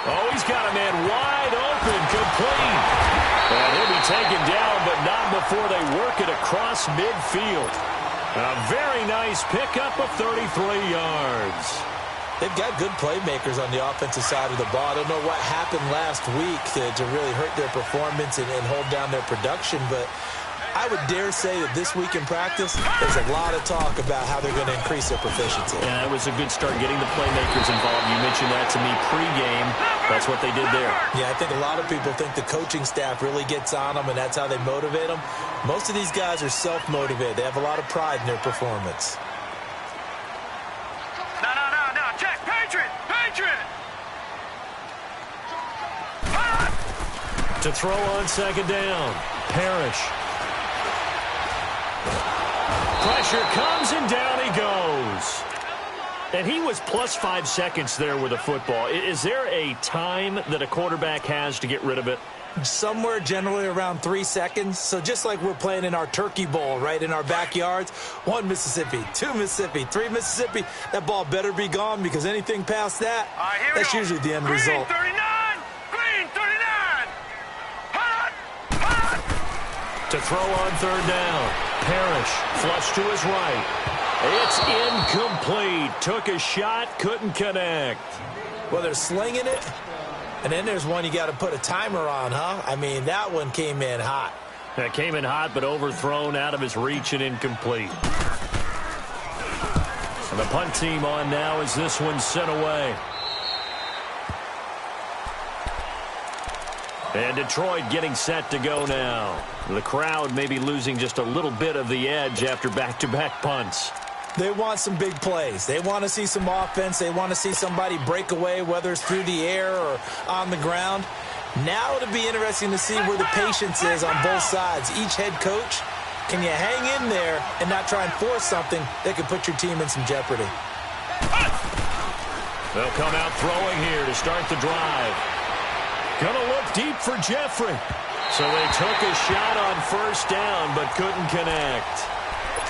Oh, he's got a man wide open, complete. And he'll be taken down, but not before they work it across midfield. A very nice pickup of 33 yards. They've got good playmakers on the offensive side of the ball. I don't know what happened last week to really hurt their performance and hold down their production, but I would dare say that this week in practice, there's a lot of talk about how they're going to increase their proficiency. Yeah, it was a good start getting the playmakers involved. You mentioned that to me pregame. That's what they did there. Yeah, I think a lot of people think the coaching staff really gets on them, and that's how they motivate them. Most of these guys are self-motivated. They have a lot of pride in their performance. No. Check. Patriot. To throw on second down. Parrish. Pressure comes, and down he goes. And he was plus 5 seconds there with the football. Is there a time that a quarterback has to get rid of it? Somewhere generally around 3 seconds. So just like we're playing in our turkey bowl, right, in our backyards, 1 Mississippi, 2 Mississippi, 3 Mississippi, that ball better be gone because anything past that, that's usually the end result. 39! Green 39! Hot! To throw on third down. Parrish, flush to his right. It's incomplete. Took a shot, couldn't connect. Well, they're slinging it, and then there's one you got to put a timer on, huh? I mean, that one came in hot. That came in hot, but overthrown out of his reach and incomplete. And the punt team on now as this one's sent away. And Detroit getting set to go now. The crowd may be losing just a little bit of the edge after back-to-back punts. They want some big plays. They want to see some offense. They want to see somebody break away, whether it's through the air or on the ground. Now it'll be interesting to see where the patience is on both sides. Each head coach, can you hang in there and not try and force something that could put your team in some jeopardy? They'll come out throwing here to start the drive. Gonna look deep for Jeffrey. So they took a shot on first down but couldn't connect.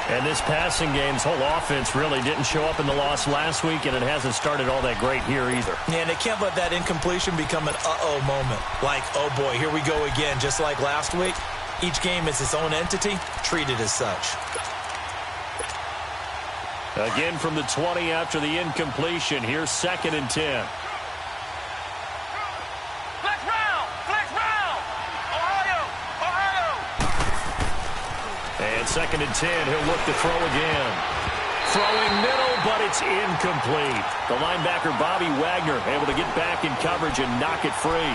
And this passing game's whole offense really didn't show up in the loss last week, and it hasn't started all that great here either. Yeah, and they can't let that incompletion become an uh-oh moment. Like, oh boy, here we go again, just like last week. Each game is its own entity, treated as such. Again from the 20 after the incompletion. Here's 2nd and 10. And 2nd and 10, he'll look to throw again. Throwing middle, but it's incomplete. The linebacker, Bobby Wagner, able to get back in coverage and knock it free.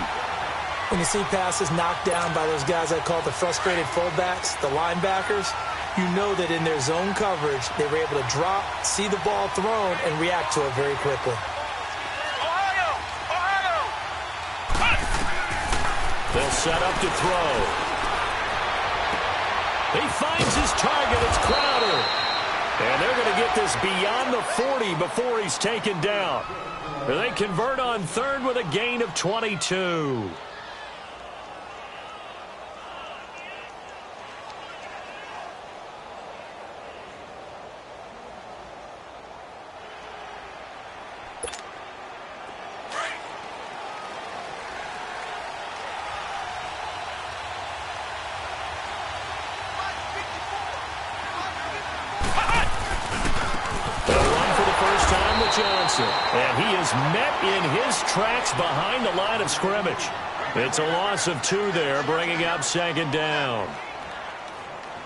When you see passes knocked down by those guys I call the frustrated fullbacks, the linebackers, you know that in their zone coverage, they were able to drop, see the ball thrown, and react to it very quickly. They'll set up to throw. He finds his target. It's Crowder. And they're going to get this beyond the 40 before he's taken down. They convert on third with a gain of 22. Johnson, and he is met in his tracks behind the line of scrimmage. It's a loss of 2 there, bringing up 2nd down.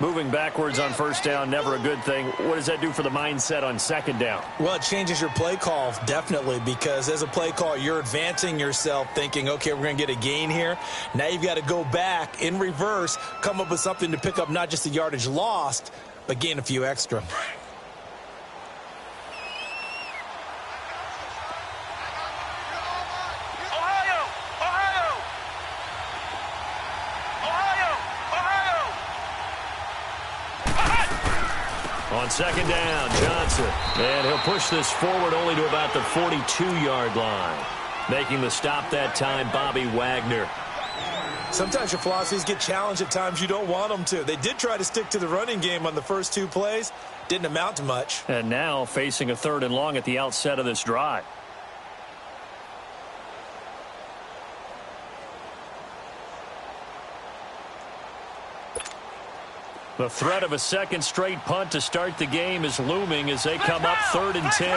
Moving backwards on first down, never a good thing. What does that do for the mindset on 2nd down? Well, it changes your play call, definitely, because as a play call, you're advancing yourself thinking, okay, we're going to get a gain here. Now you've got to go back in reverse, come up with something to pick up not just the yardage lost, but gain a few extra. On 2nd down, Johnson. And he'll push this forward only to about the 42-yard line. Making the stop that time, Bobby Wagner. Sometimes your philosophies get challenged at times you don't want them to. They did try to stick to the running game on the first 2 plays. Didn't amount to much. And now facing a 3rd and long at the outset of this drive. The threat of a second straight punt to start the game is looming as they come up 3rd and 10.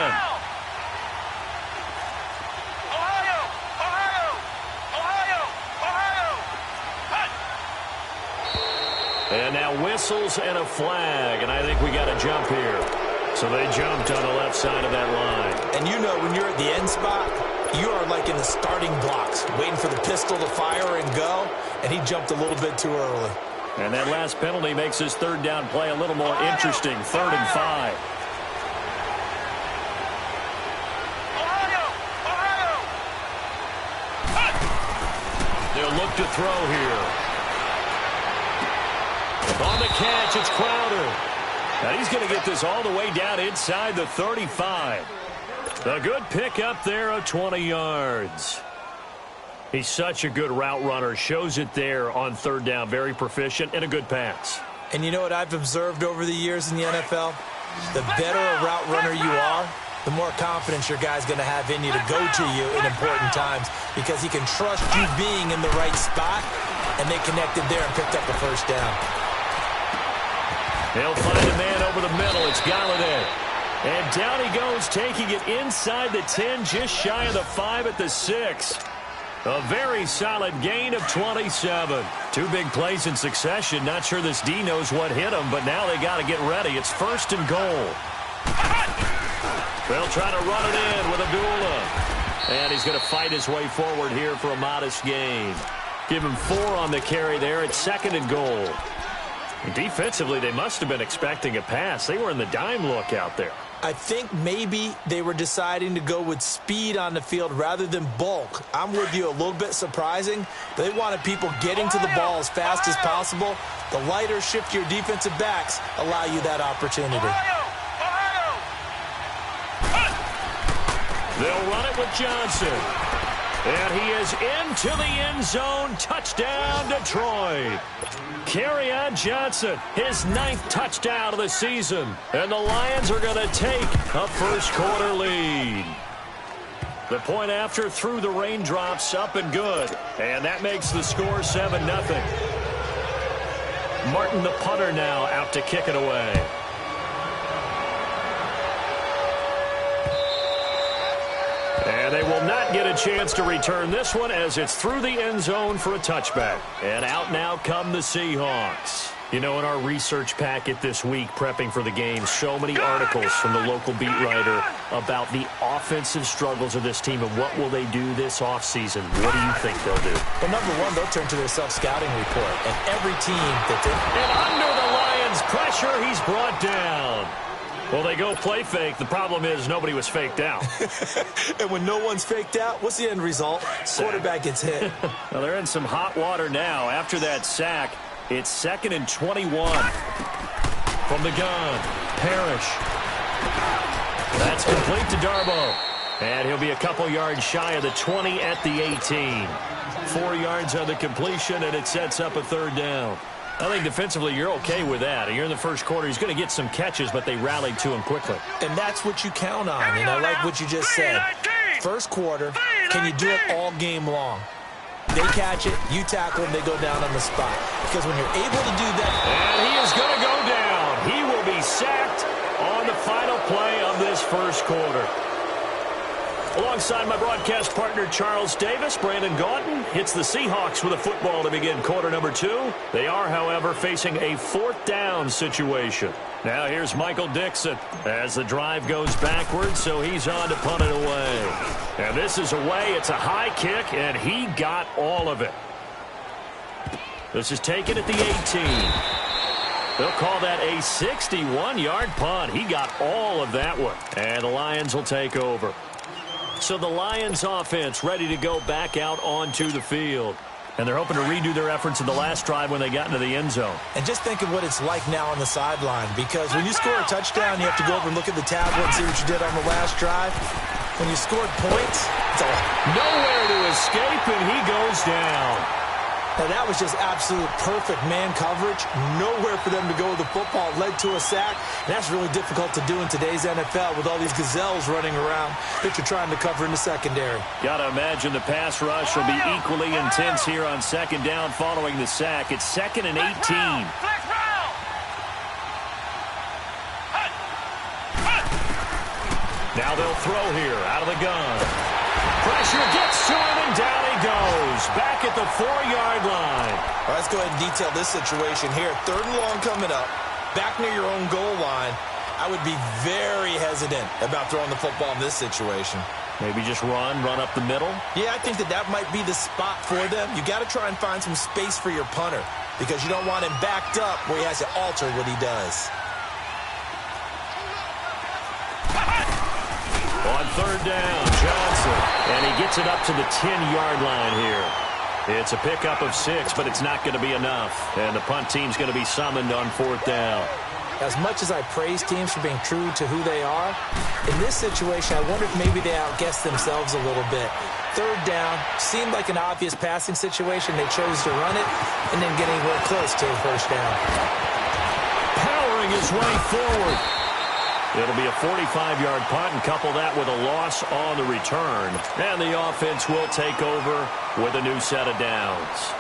And now whistles and a flag, and I think we got a jump here. So they jumped on the left side of that line. And you know when you're at the end spot, you are like in the starting blocks, waiting for the pistol to fire and go, and he jumped a little bit too early. And that last penalty makes his third down play a little more interesting. 3rd and 5. They'll look to throw here. On the catch, it's Crowder. Now he's going to get this all the way down inside the 35. A good pickup there of 20 yards. He's such a good route runner. Shows it there on 3rd down. Very proficient and a good pass. And you know what I've observed over the years in the NFL? The better a route runner you are, the more confidence your guy's going to have in you to go to you in important times because he can trust you being in the right spot, and they connected there and picked up the first down. They'll find a man over the middle. It's Galladay. And down he goes, taking it inside the 10, just shy of the 5 at the 6. A very solid gain of 27. 2 big plays in succession. Not sure this D knows what hit him, but now they got to get ready. It's 1st and goal. They'll try to run it in with Abdullah. And he's going to fight his way forward here for a modest gain. Give him 4 on the carry there. It's 2nd and goal. Defensively, they must have been expecting a pass. They were in the dime look out there. I think maybe they were deciding to go with speed on the field rather than bulk. I'm with you, a little bit surprising. They wanted people getting to the ball as fast as possible. The lighter, shiftier defensive backs allow you that opportunity. They'll run it with Johnson. And he is into the end zone. Touchdown, Detroit. Kerryon Johnson, his 9th touchdown of the season. And the Lions are going to take a first-quarter lead. The point after through the raindrops, up and good. And that makes the score 7-0. Martin, the punter, now out to kick it away. And they will not get a chance to return this one as it's through the end zone for a touchback. And out now come the Seahawks. You know, in our research packet this week, prepping for the game, so many articles from the local beat writer about the offensive struggles of this team and what will they do this offseason. What do you think they'll do? Well, number one, they'll turn to their self-scouting report. And every team that's in... And under the Lions' pressure, he's brought down. Well, they go play fake. The problem is nobody was faked out. And when no one's faked out, what's the end result? Quarterback gets hit. Well, they're in some hot water now. After that sack, it's 2nd and 21. From the gun, Parrish. That's complete to Darboh. And he'll be a couple yards shy of the 20 at the 18. 4 yards on the completion, and it sets up a 3rd down. I think defensively you're okay with that. You're in the first quarter. He's going to get some catches, but they rallied to him quickly. And that's what you count on, and I like what you just said. First quarter, can you do it all game long? They catch it, you tackle them, they go down on the spot. Because when you're able to do that... And he is going to go down. He will be sacked on the final play of this first quarter. Alongside my broadcast partner, Charles Davis, Brandon Gaudin hits the Seahawks with a football to begin quarter number 2. They are, however, facing a 4th down situation. Now here's Michael Dixon as the drive goes backwards, so he's on to punt it away. And this is away. It's a high kick, and he got all of it. This is taken at the 18. They'll call that a 61-yard punt. He got all of that one. And the Lions will take over. So the Lions offense ready to go back out onto the field. And they're hoping to redo their efforts in the last drive when they got into the end zone. And just think of what it's like now on the sideline, because when you score a touchdown, you have to go over and look at the tablet and see what you did on the last drive. When you scored points, it's all nowhere to escape, and he goes down. Now, that was just absolute perfect man coverage. Nowhere for them to go with the football. Led to a sack. And that's really difficult to do in today's NFL with all these gazelles running around that you're trying to cover in the secondary. Got to imagine the pass rush will be equally intense here on 2nd down following the sack. It's 2nd and 18. Now they'll throw here out of the gun. Pressure gets to him, and down he goes. Back at the 4-yard line. All right, let's go ahead and detail this situation here. 3rd and long coming up. Back near your own goal line. I would be very hesitant about throwing the football in this situation. Maybe just run up the middle? Yeah, I think that might be the spot for them. You got to try and find some space for your punter because you don't want him backed up where he has to alter what he does. On 3rd down, Johnson. And he gets it up to the 10-yard line here. It's a pickup of 6, but it's not going to be enough. And the punt team's going to be summoned on 4th down. As much as I praise teams for being true to who they are, in this situation, I wonder if maybe they outguessed themselves a little bit. 3rd down, seemed like an obvious passing situation. They chose to run it and then get anywhere close to the 1st down. Powering his way forward. It'll be a 45-yard punt, and couple that with a loss on the return. And the offense will take over with a new set of downs.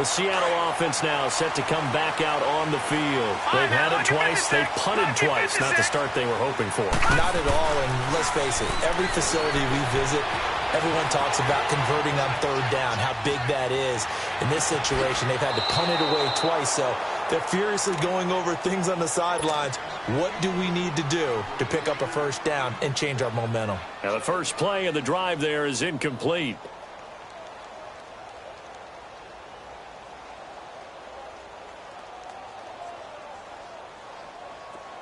The Seattle offense now set to come back out on the field. They've had it twice. They've punted twice. Not the start they were hoping for. Not at all, and let's face it, every facility we visit, everyone talks about converting on 3rd down, how big that is. In this situation, they've had to punt it away twice, so they're furiously going over things on the sidelines. What do we need to do to pick up a 1st down and change our momentum? Now, the first play of the drive there is incomplete.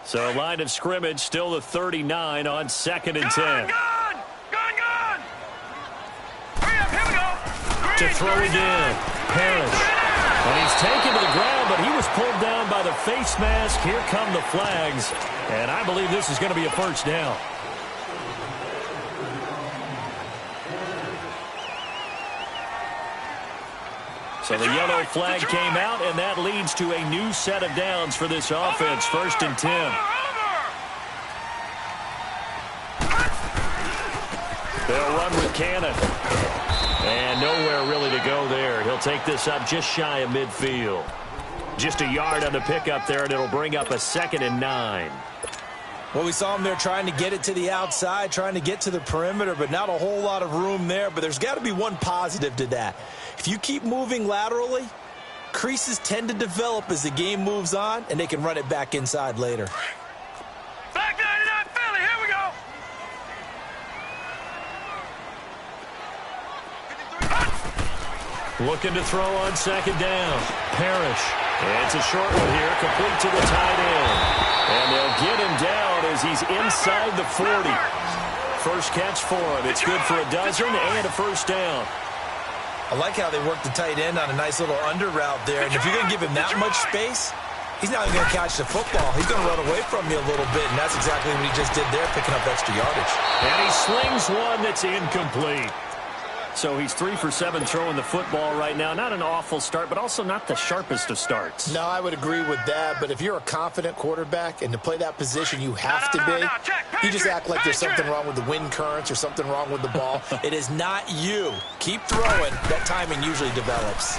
So, line of scrimmage, still the 39 on 2nd and 10. Gun! Hurry up, here we go! To throw again, Parrish. And he's taken to the ground, but he was pulled down by the face mask. Here come the flags, and I believe this is going to be a 1st down. So the yellow flag came out, and that leads to a new set of downs for this offense. 1st and 10. They'll run with Cannon. And nowhere really to go there. He'll take this up just shy of midfield. Just a yard on the pickup there, and it'll bring up a 2nd and 9. Well, we saw him there trying to get it to the outside, trying to get to the perimeter, but not a whole lot of room there. But there's got to be one positive to that. If you keep moving laterally, creases tend to develop as the game moves on, and they can run it back inside later. Back 99 Philly, here we go! Looking to throw on 2nd down. Parrish. And it's a short one here, complete to the tight end. And they'll get him down as he's inside the 40. First catch for him. It's good for a dozen and a 1st down. I like how they work the tight end on a nice little under route there. And if you're going to give him that much space, he's not even going to catch the football. He's going to run away from you a little bit, and that's exactly what he just did there, picking up extra yardage. And he slings one that's incomplete. So he's 3 for 7 throwing the football right now. Not an awful start, but also not the sharpest of starts. No, I would agree with that. But if you're a confident quarterback and to play that position you have to be, you just act like there's something wrong with the wind currents or something wrong with the ball. It is not you. Keep throwing. That timing usually develops.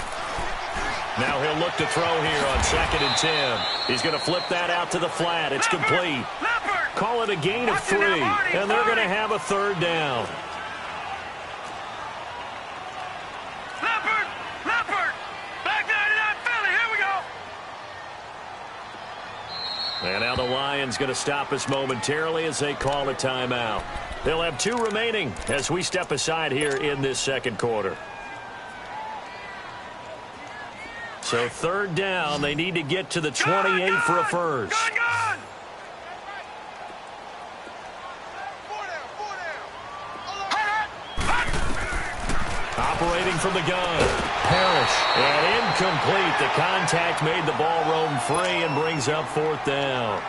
Now he'll look to throw here on 2nd and 10. He's going to flip that out to the flat. It's complete. Call it a gain of 3, and they're going to have a 3rd down. And now the Lions going to stop us momentarily as they call a timeout. They'll have 2 remaining as we step aside here in this 2nd quarter. So 3rd down, they need to get to the 28 for a first. Operating from the gun. Parrish. And incomplete. The contact made the ball roam free and brings up 4th down.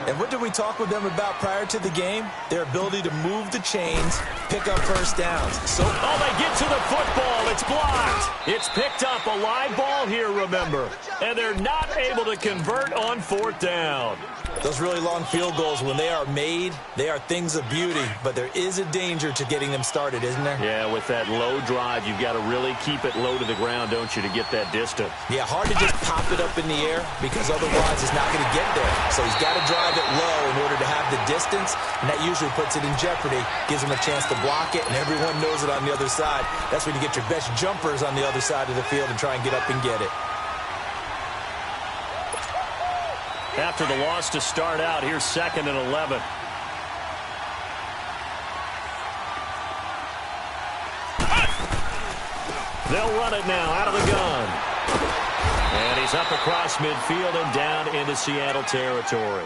And what did we talk with them about prior to the game? Their ability to move the chains, pick up 1st downs. So, they get to the football. It's blocked. It's picked up. A live ball here, remember. And they're not able to convert on 4th down. Those really long field goals, when they are made, they are things of beauty. But there is a danger to getting them started, isn't there? Yeah, with that low drive, you've got to really keep it low to the ground, don't you, to get that distance. Yeah, hard to just pop it up in the air because otherwise it's not going to get there. So he's got to drive of it low in order to have the distance, and that usually puts it in jeopardy, gives them a chance to block it, and everyone knows it on the other side. That's when you get your best jumpers on the other side of the field and try and get up and get it. After the loss to start out, here's 2nd and 11. They'll run it now out of the gun. And he's up across midfield and down into Seattle territory.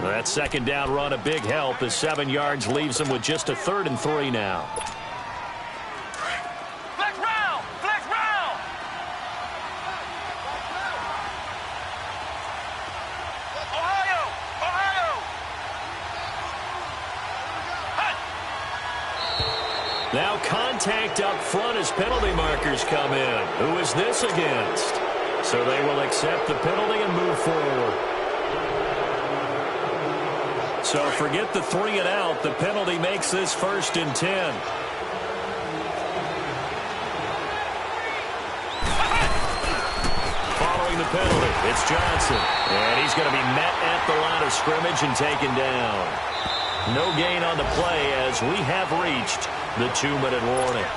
That 2nd down run a big help as 7 yards leaves them with just a 3rd and 3 now. Flex round! Flex round! Ohio! Ohio! Now contact up front as penalty markers come in. Who is this against? So they will accept the penalty and move forward. So forget the 3 and out. The penalty makes this 1st and 10. Following the penalty, it's Johnson. And he's going to be met at the line of scrimmage and taken down. No gain on the play as we have reached the 2-minute warning.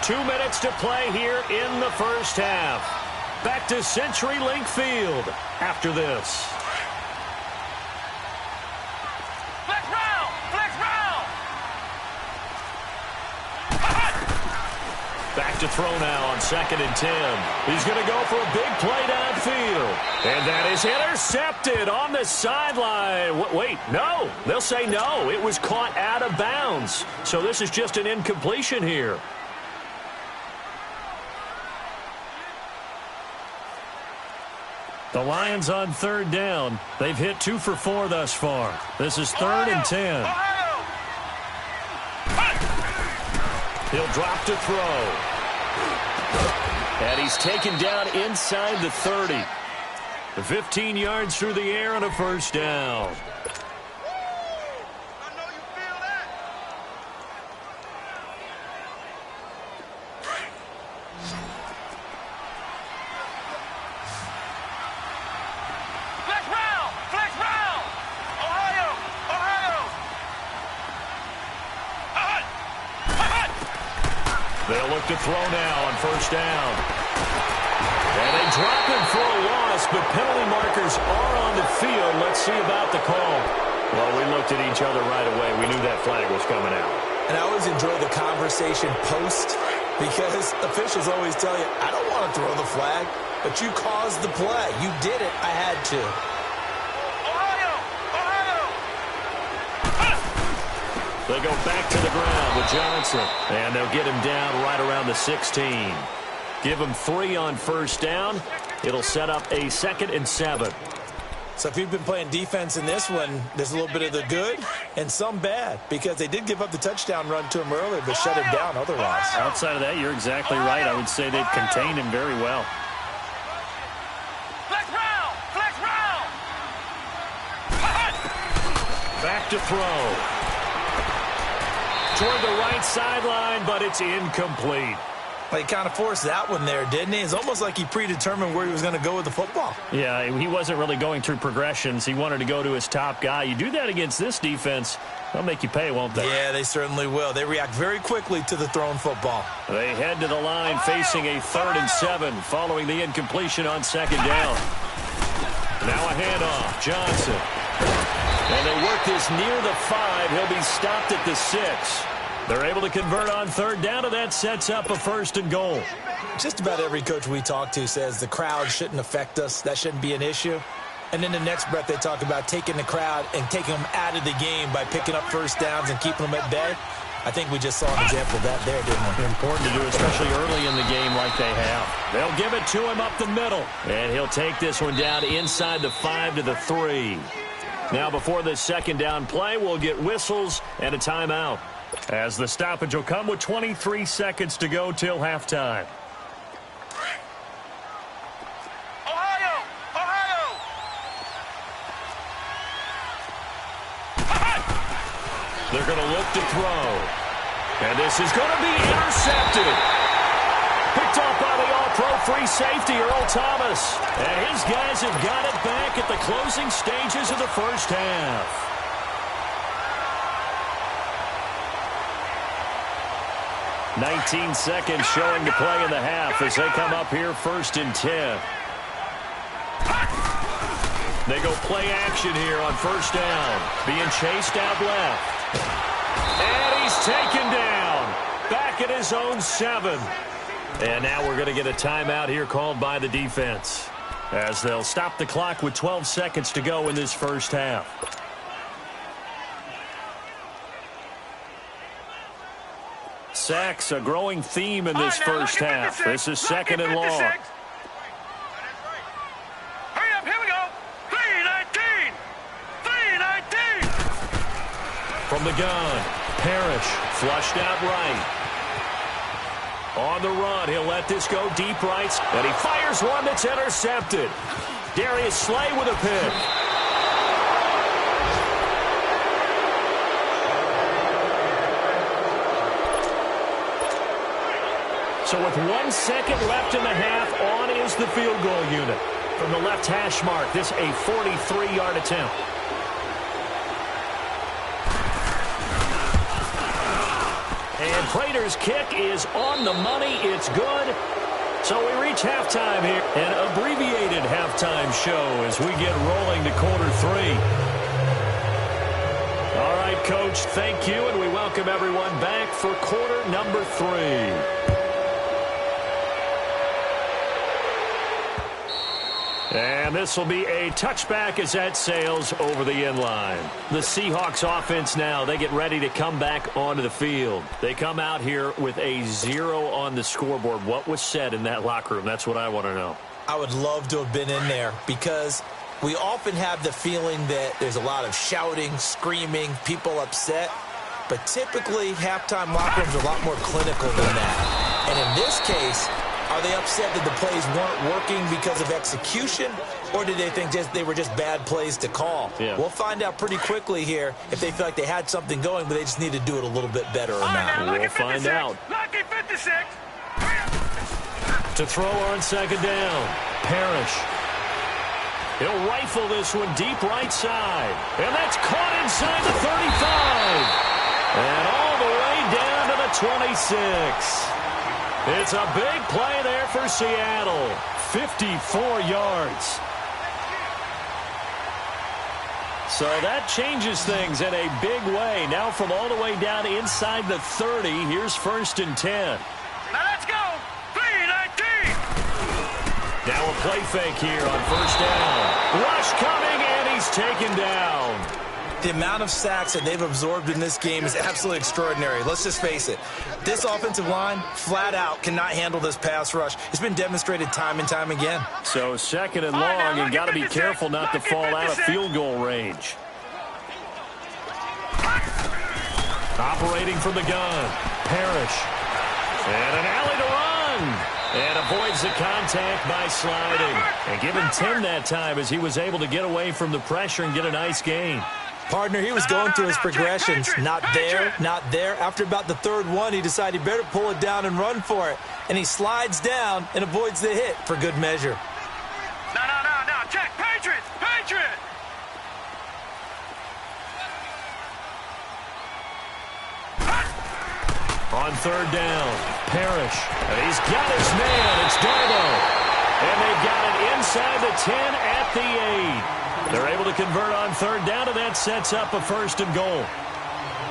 2 minutes to play here in the first half. Back to CenturyLink Field after this. Flex round! Flex round! Back to throw now on 2nd and 10. He's going to go for a big play downfield. And that is intercepted on the sideline. Wait, no. They'll say no. It was caught out of bounds. So this is just an incompletion here. The Lions on 3rd down. They've hit 2 for 4 thus far. This is 3rd and 10. He'll drop to throw. And he's taken down inside the 30. 15 yards through the air and a 1st down. They'll look to throw now on 1st down. And they drop him for a loss, but penalty markers are on the field. Let's see about the call. Well, we looked at each other right away. We knew that flag was coming out. And I always enjoy the conversation post because officials always tell you, I don't want to throw the flag, but you caused the play. You did it. I had to. They go back to the ground with Johnson. And they'll get him down right around the 16. Give him 3 on 1st down. It'll set up a 2nd and 7. So if you've been playing defense in this one, there's a little bit of the good and some bad because they did give up the touchdown run to him earlier but shut him down otherwise. Outside of that, you're exactly right. I would say they've contained him very well. Flex round! Flex round! Back to throw. Toward the right sideline, but it's incomplete. Well, he kind of forced that one there, didn't he? It's almost like he predetermined where he was going to go with the football. Yeah, he wasn't really going through progressions. He wanted to go to his top guy. You do that against this defense, they'll make you pay, won't they? Yeah, they certainly will. They react very quickly to the thrown football. They head to the line facing a 3rd and 7 following the incompletion on 2nd down. Now a handoff. Johnson. And they work this near the 5. He'll be stopped at the 6. They're able to convert on 3rd down, and that sets up a 1st and goal. Just about every coach we talk to says the crowd shouldn't affect us. That shouldn't be an issue. And then the next breath they talk about taking the crowd and taking them out of the game by picking up 1st downs and keeping them at bay. I think we just saw an example of that there, didn't we? Important to do, especially early in the game like they have. They'll give it to him up the middle. And he'll take this one down inside the 5 to the 3. Now before this 2nd down play, we'll get whistles and a timeout, as the stoppage will come with 23 seconds to go till halftime. Ohio! Ohio! They're going to look to throw. And this is going to be intercepted. Picked off by the All-Pro free safety, Earl Thomas. And his guys have got it back at the closing stages of the first half. "19 seconds showing to play in the half as they come up here 1st and 10. They go play action here on 1st down. Being chased out left. And he's taken down. Back at his own 7. And now we're going to get a timeout here called by the defense, as they'll stop the clock with 12 seconds to go in this first half. Sacks, a growing theme in this first half. This is 2nd and long. Hurry up, here we go. 3-19. 3-19. From the gun, Parrish flushed out right. On the run, he'll let this go deep right, and he fires one that's intercepted. Darius Slay with a pick. So with 1 second left in the half, on is the field goal unit. From the left hash mark, this a 43-yard attempt. And Prater's kick is on the money. It's good. So we reach halftime here. An abbreviated halftime show as we get rolling to quarter 3. All right, Coach, thank you, and we welcome everyone back for quarter number 3. And this will be a touchback as that sails over the end line. The Seahawks offense now, they get ready to come back onto the field. They come out here with a 0 on the scoreboard. What was said in that locker room? That's what I want to know. I would love to have been in there because we often have the feeling that there's a lot of shouting, screaming, people upset. But typically, halftime locker rooms are a lot more clinical than that. And in this case, are they upset that the plays weren't working because of execution, or did they think they were just bad plays to call? Yeah. We'll find out pretty quickly here if they feel like they had something going, but they just need to do it a little bit better or not. We'll find out. Lucky 56. To throw on 2nd down, Parrish. He'll rifle this one deep right side. And that's caught inside the 35. And all the way down to the 26. It's a big play there for Seattle. 54 yards. So that changes things in a big way. Now from all the way down inside the 30, here's 1st and 10. Now let's go. 3-19. Now a play fake here on 1st down. Rush coming, and he's taken down. The amount of sacks that they've absorbed in this game is absolutely extraordinary. Let's just face it. This offensive line, flat out, cannot handle this pass rush. It's been demonstrated time and time again. So 2nd and long, and got to be careful not to fall out of field goal range. Operating from the gun, Parrish. And an alley to run. And avoids the contact by sliding. And give him 10 that time as he was able to get away from the pressure and get a nice gain. Partner, he was going through his progressions. Not there, not there. After about the 3rd one, he decided he better pull it down and run for it. And he slides down and avoids the hit for good measure. No. Check. Patriot. On 3rd down, Parrish. And he's got his man. It's Darbo. And they've got it inside the 10 at the 8. They're able to convert on 3rd down, and that sets up a 1st and goal.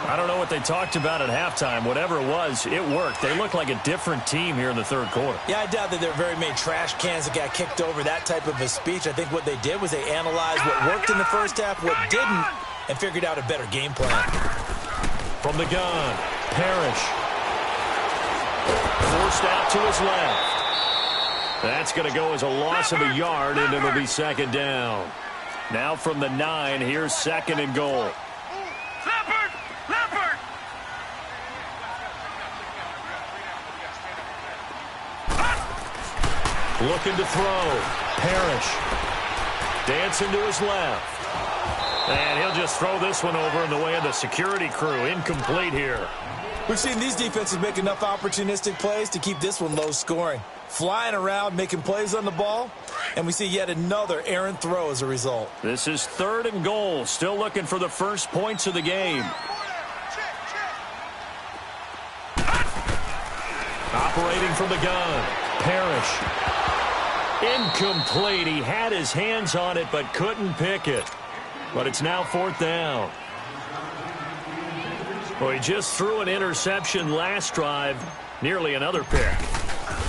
I don't know what they talked about at halftime. Whatever it was, it worked. They look like a different team here in the 3rd quarter. Yeah, I doubt that there are very many trash cans that got kicked over, that type of a speech. I think what they did was they analyzed what worked in the first half, what didn't, and figured out a better game plan. From the gun, Parrish. Forced out to his left. That's going to go as a loss of a yard, and it'll be 2nd down. Now from the 9, here's 2nd and goal. Leopard. Looking to throw. Parrish. Dancing to his left. And he'll just throw this one over in the way of the security crew. Incomplete here. We've seen these defenses make enough opportunistic plays to keep this one low scoring. Flying around, making plays on the ball, and we see yet another errant throw as a result. This is 3rd and goal. Still looking for the first points of the game. Operating from the gun. Parrish. Incomplete. He had his hands on it but couldn't pick it. But it's now 4th down. Well, he just threw an interception last drive. Nearly another pick.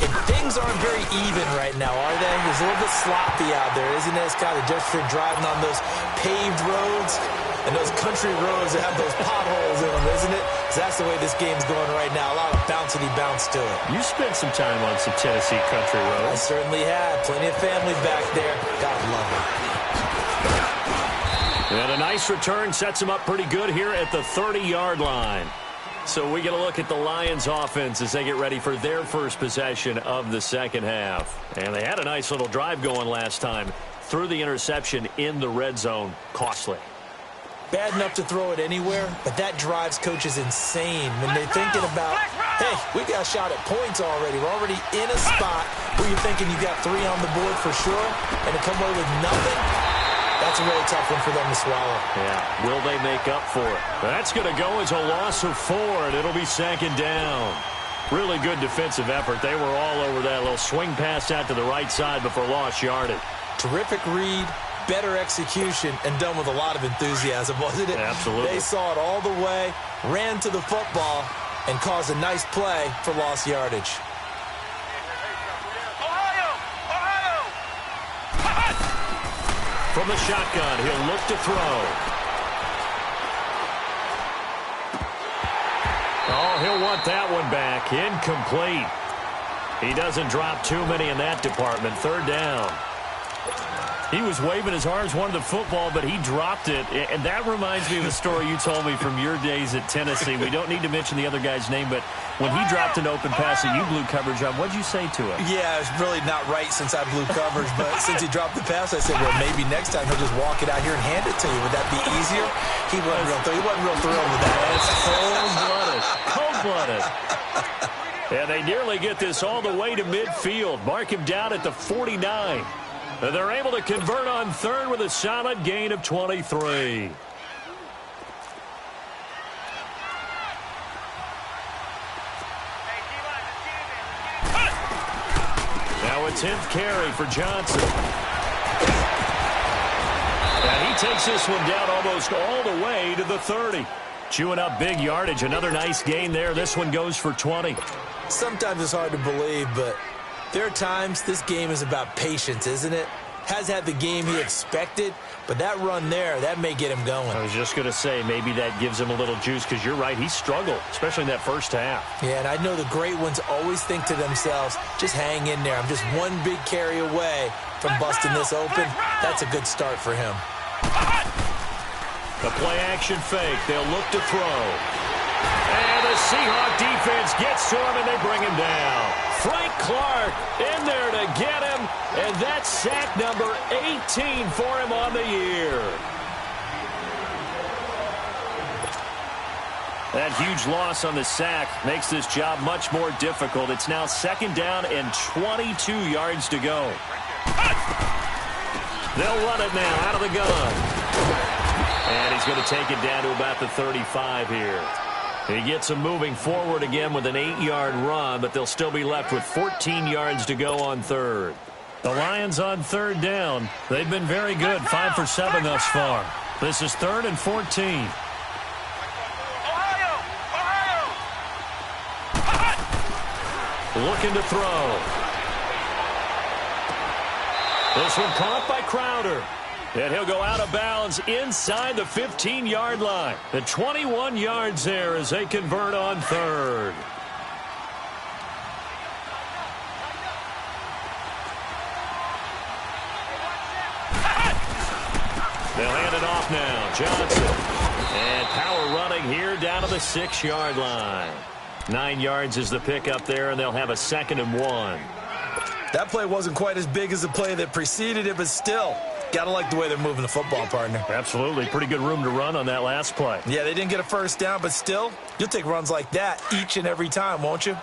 And things aren't very even right now, are they? There's a little bit sloppy out there, isn't it? It's kind of just for driving on those paved roads and those country roads that have those potholes in them, isn't it? Because that's the way this game's going right now. A lot of bouncy bounce to it. You spent some time on some Tennessee country roads. I certainly have. Plenty of family back there. God love it. And a nice return sets him up pretty good here at the 30-yard line. So we get a look at the Lions offense as they get ready for their first possession of the second half. And they had a nice little drive going last time. Threw the interception in the red zone. Costly. Bad enough to throw it anywhere, but that drives coaches insane when they're thinking about, hey, we got a shot at points already. We're already in a spot where you're thinking you got 3 on the board for sure, and to come away with nothing, that's a really tough one for them to swallow. Yeah, will they make up for it? That's going to go as a loss of 4, and it'll be 2nd down. Really good defensive effort. They were all over that little swing pass out to the right side before lost yardage. Terrific read, better execution, and done with a lot of enthusiasm, wasn't it? Absolutely. They saw it all the way, ran to the football, and caused a nice play for lost yardage. From the shotgun, he'll look to throw. Oh, he'll want that one back. Incomplete. He doesn't drop too many in that department. 3rd down. He was waving his arms, wanted the football, but he dropped it. And that reminds me of a story you told me from your days at Tennessee. We don't need to mention the other guy's name, but when he dropped an open pass that you blew coverage on, what'd you say to him? Yeah, it's really not right since I blew coverage, but since he dropped the pass, I said, well, maybe next time he'll just walk it out here and hand it to you. Would that be easier? He wasn't real thrilled with that. That's cold-blooded. Cold-blooded. And they nearly get this all the way to midfield. Mark him down at the 49. They're able to convert on 3rd with a solid gain of 23. Now a 10th carry for Johnson. And he takes this one down almost all the way to the 30. Chewing up big yardage. Another nice gain there. This one goes for 20. Sometimes it's hard to believe, but there are times this game is about patience, isn't it? Has had the game he expected, but that run there, that may get him going. I was just going to say, maybe that gives him a little juice, because you're right, he struggled, especially in that first half. Yeah, and I know the great ones always think to themselves, just hang in there. I'm just one big carry away from busting this open. That's a good start for him. The play-action fake. They'll look to throw. And the Seahawk defense gets to him, and they bring him down. Frank Clark in there to get him, and that's sack number 18 for him on the year. That huge loss on the sack makes this job much more difficult. It's now 2nd down and 22 yards to go. They'll run it now out of the gun. And he's going to take it down to about the 35 here. He gets them moving forward again with an 8-yard run, but they'll still be left with 14 yards to go on 3rd. The Lions on 3rd down. They've been very good, 5 for 7 thus far. This is 3rd and 14. Looking to throw. This one caught by Crowder. And he'll go out of bounds inside the 15-yard line. The 21 yards there as they convert on 3rd. They'll hand it off now. Johnson. And power running here down to the 6-yard line. 9 yards is the pickup there, and they'll have a 2nd and 1. That play wasn't quite as big as the play that preceded it, but still, Gotta like the way they're moving the football, partner. Absolutely. Pretty good room to run on that last play. Yeah, they didn't get a first down, but still, you'll take runs like that each and every time, won't you?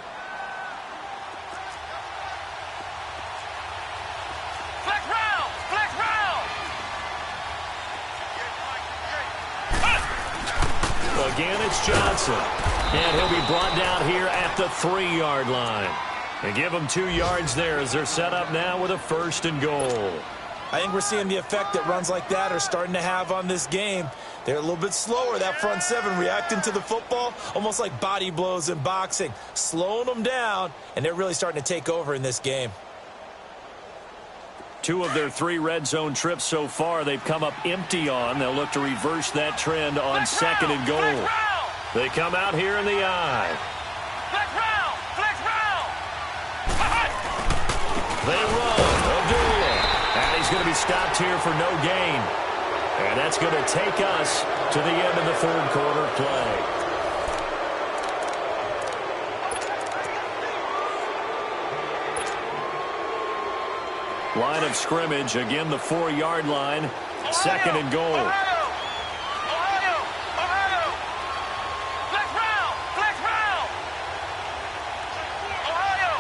Flex round! Flex round! Again, it's Johnson. And he'll be brought down here at the 3-yard line. And give them 2 yards there as they're set up now with a 1st and goal. I think we're seeing the effect that runs like that are starting to have on this game. They're a little bit slower, that front 7, reacting to the football, almost like body blows in boxing, slowing them down, and they're really starting to take over in this game. 2 of their 3 red zone trips so far, they've come up empty on. They'll look to reverse that trend on 2nd and goal. They come out here in the eye. Flex round! Flex round! They run. Abdullah. And he's going to be stopped here for no gain. And that's going to take us to the end of the 3rd quarter play. Line of scrimmage, again the 4-yard line, 2nd and goal. Ohio! Flex round! Flex round! Ohio!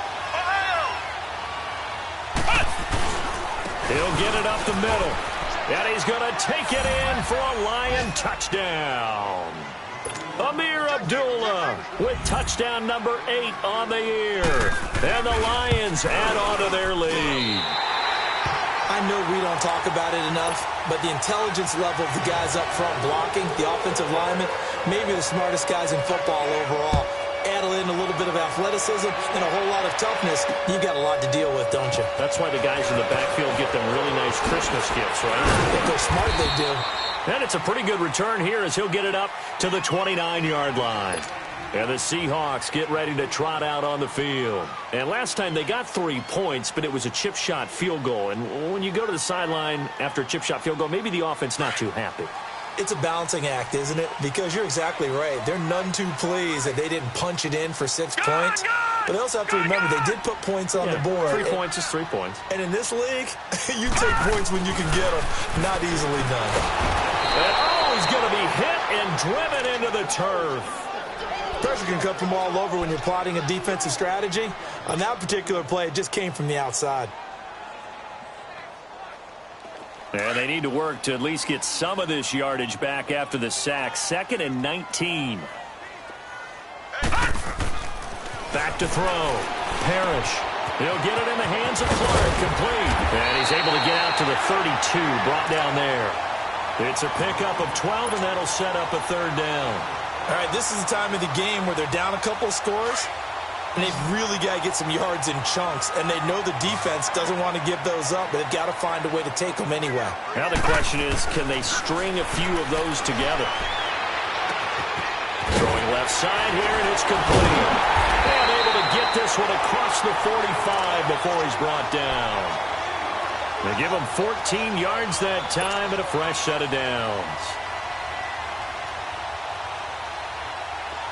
He'll get it up the middle. And he's going to take it in for a Lion touchdown. Amir Abdullah with touchdown number 8 on the year. And the Lions add on to their lead. I know we don't talk about it enough, but the intelligence level of the guys up front blocking, the offensive linemen, maybe the smartest guys in football overall. Add in a little bit of athleticism and a whole lot of toughness. You've got a lot to deal with, don't you? That's why the guys in the backfield get them really nice Christmas gifts, right? If they're smart, they do. And it's a pretty good return here as he'll get it up to the 29-yard line. And the Seahawks get ready to trot out on the field. And last time they got 3 points, but it was a chip shot field goal. And when you go to the sideline after a chip shot field goal, maybe the offense not too happy. It's a balancing act, isn't it? Because you're exactly right. They're none too pleased that they didn't punch it in for 6 points. But they also have to remember they did put points on the board. 3 points is 3 points. And in this league, you take points when you can get them. Not easily done. And he's going to be hit and driven into the turf. Pressure can come from all over when you're plotting a defensive strategy. On that particular play, it just came from the outside. And they need to work to at least get some of this yardage back after the sack. 2nd and 19. Back to throw. Parrish. He'll get it in the hands of Clark. Complete. And he's able to get out to the 32. Brought down there. It's a pickup of 12, and that'll set up a 3rd down. All right, this is the time of the game where they're down a couple of scores, and they've really got to get some yards in chunks, and they know the defense doesn't want to give those up, but they've got to find a way to take them anyway. Now the question is, can they string a few of those together? Throwing left side here, and it's complete. And able to get this one across the 45 before he's brought down. They give him 14 yards that time and a fresh set of downs.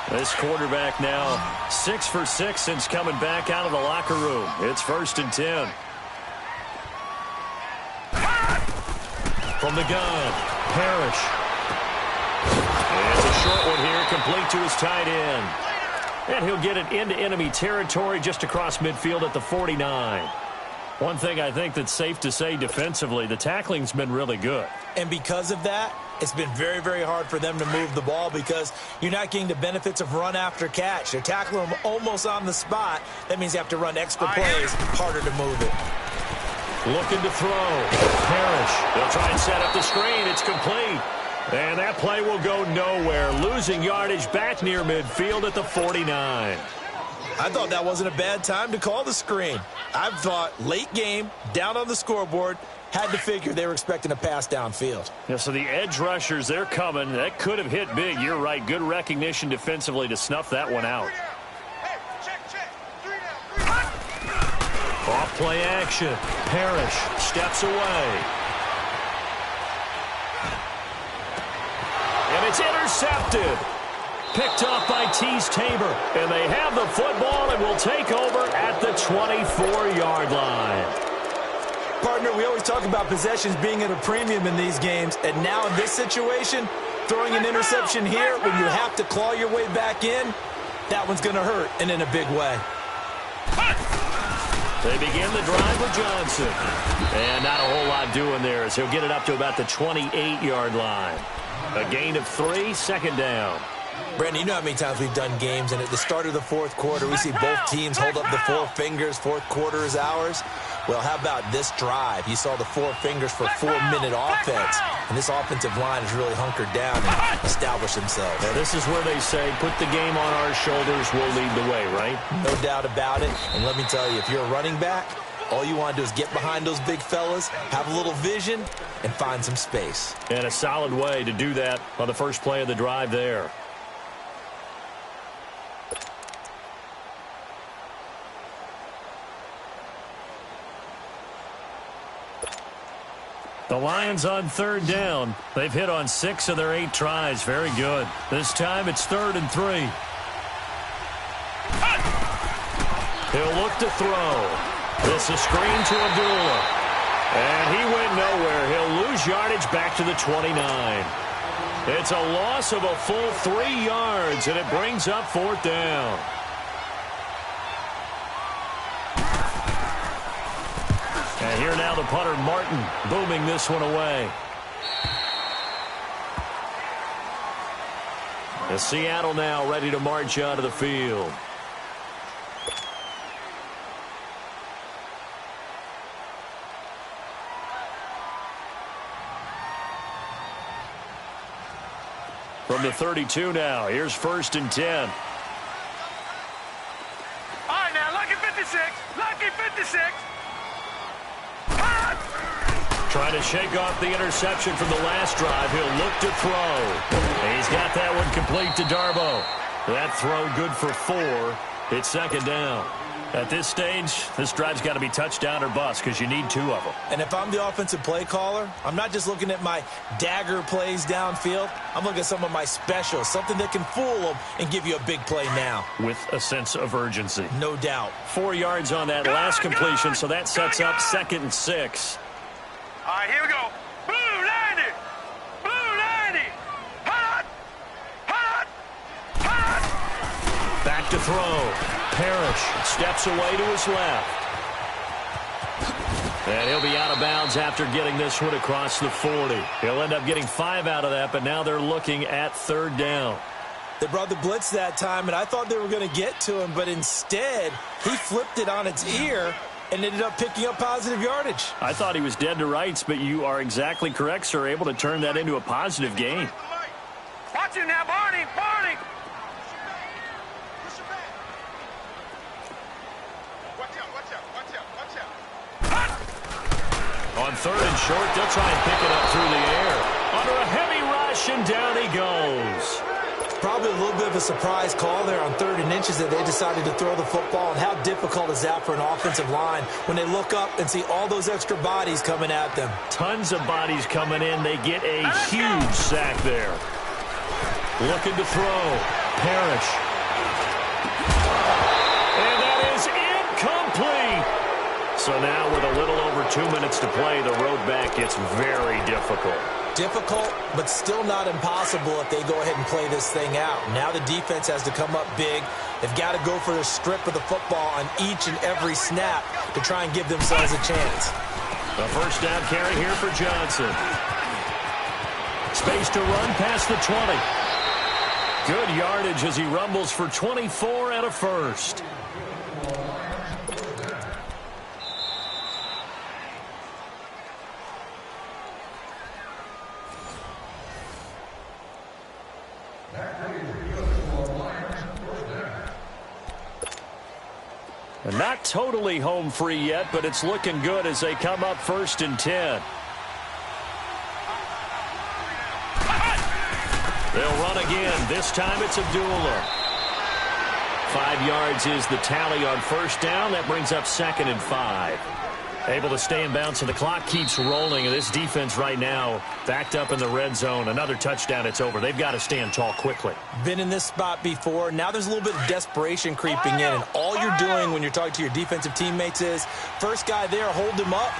This quarterback now 6 for 6 since coming back out of the locker room. It's 1st and 10. From the gun, Parrish. And it's a short one here, complete to his tight end. And he'll get it into enemy territory just across midfield at the 49. One thing I think that's safe to say defensively, the tackling's been really good. And because of that, it's been very, very hard for them to move the ball because you're not getting the benefits of run after catch. They're tackling them almost on the spot. That means you have to run extra plays, harder to move it. Looking to throw. Parrish. They'll try and set up the screen. It's complete. And that play will go nowhere. Losing yardage back near midfield at the 49. I thought that wasn't a bad time to call the screen. I thought late game, down on the scoreboard, had to figure they were expecting a pass downfield. Yeah, so the edge rushers, they're coming. That could have hit big. You're right. Good recognition defensively to snuff that one out. Off play action. Parrish steps away. And it's intercepted. Picked off by Tease Tabor. And they have the football and will take over at the 24-yard line. Partner, we always talk about possessions being at a premium in these games, and now in this situation, throwing an interception here when you have to claw your way back in, that one's going to hurt, and in a big way. They begin the drive with Johnson. And not a whole lot doing there as he'll get it up to about the 28-yard line. A gain of 3, second down. Brandon, you know how many times we've done games, and at the start of the fourth quarter, we see both teams hold up the 4 fingers, fourth quarter is ours. Well, how about this drive? You saw the 4 fingers for 4-minute offense, and this offensive line has really hunkered down and established themselves. Now, this is where they say, put the game on our shoulders, we'll lead the way, right? No doubt about it, and let me tell you, if you're a running back, all you want to do is get behind those big fellas, have a little vision, and find some space. And a solid way to do that on the first play of the drive there. The Lions on third down. They've hit on 6 of their 8 tries. Very good. This time it's 3rd and 3. He'll look to throw. This is screen to Abdullah. And he went nowhere. He'll lose yardage back to the 29. It's a loss of a full 3 yards, and it brings up 4th down. And here now the punter, Martin, booming this one away. And Seattle now ready to march out of the field. From the 32 now, here's 1st and 10. All right, now, lucky 56. Lucky 56. Trying to shake off the interception from the last drive. He'll look to throw. And he's got that one complete to Darbo. That throw good for 4. It's 2nd down. At this stage, this drive's got to be touchdown or bust because you need 2 of them. And if I'm the offensive play caller, I'm not just looking at my dagger plays downfield. I'm looking at some of my specials, something that can fool them and give you a big play now. With a sense of urgency. No doubt. 4 yards on that last completion, so that sets up 2nd and 6. All right, here we go. Blue 90. Blue 90. Hot. Hot. Hot. Back to throw. Parrish steps away to his left. And he'll be out of bounds after getting this one across the 40. He'll end up getting 5 out of that, but now they're looking at 3rd down. They brought the blitz that time, and I thought they were going to get to him, but instead, he flipped it on its ear and ended up picking up positive yardage. I thought he was dead to rights, but you are exactly correct, sir. Able to turn that into a positive gain. Watch it now, Barney. Barney. On 3rd and short, they'll try and pick it up through the air. Under a heavy rush, and down he goes. Probably a little bit of a surprise call there on 3rd and inches that they decided to throw the football. And how difficult is that for an offensive line when they look up and see all those extra bodies coming at them? Tons of bodies coming in. They get a huge sack there. Looking to throw. Parrish. And that is incomplete. So now with a little over 2 minutes to play, the road back gets very difficult. Difficult, but still not impossible if they go ahead and play this thing out. Now the defense has to come up big. They've got to go for the strip of the football on each and every snap to try and give themselves a chance. The 1st down carry here for Johnson. Space to run past the 20. Good yardage as he rumbles for 24 and a 1st. And not totally home free yet, but it's looking good as they come up 1st and 10. They'll run again. This time it's Abdullah. 5 yards is the tally on 1st down. That brings up 2nd and 5. Able to stay in bounds, and the clock keeps rolling. And this defense right now backed up in the red zone. Another touchdown, it's over. They've got to stand tall quickly. Been in this spot before. Now there's a little bit of desperation creeping in. And all you're doing when you're talking to your defensive teammates is, first guy there, hold him up.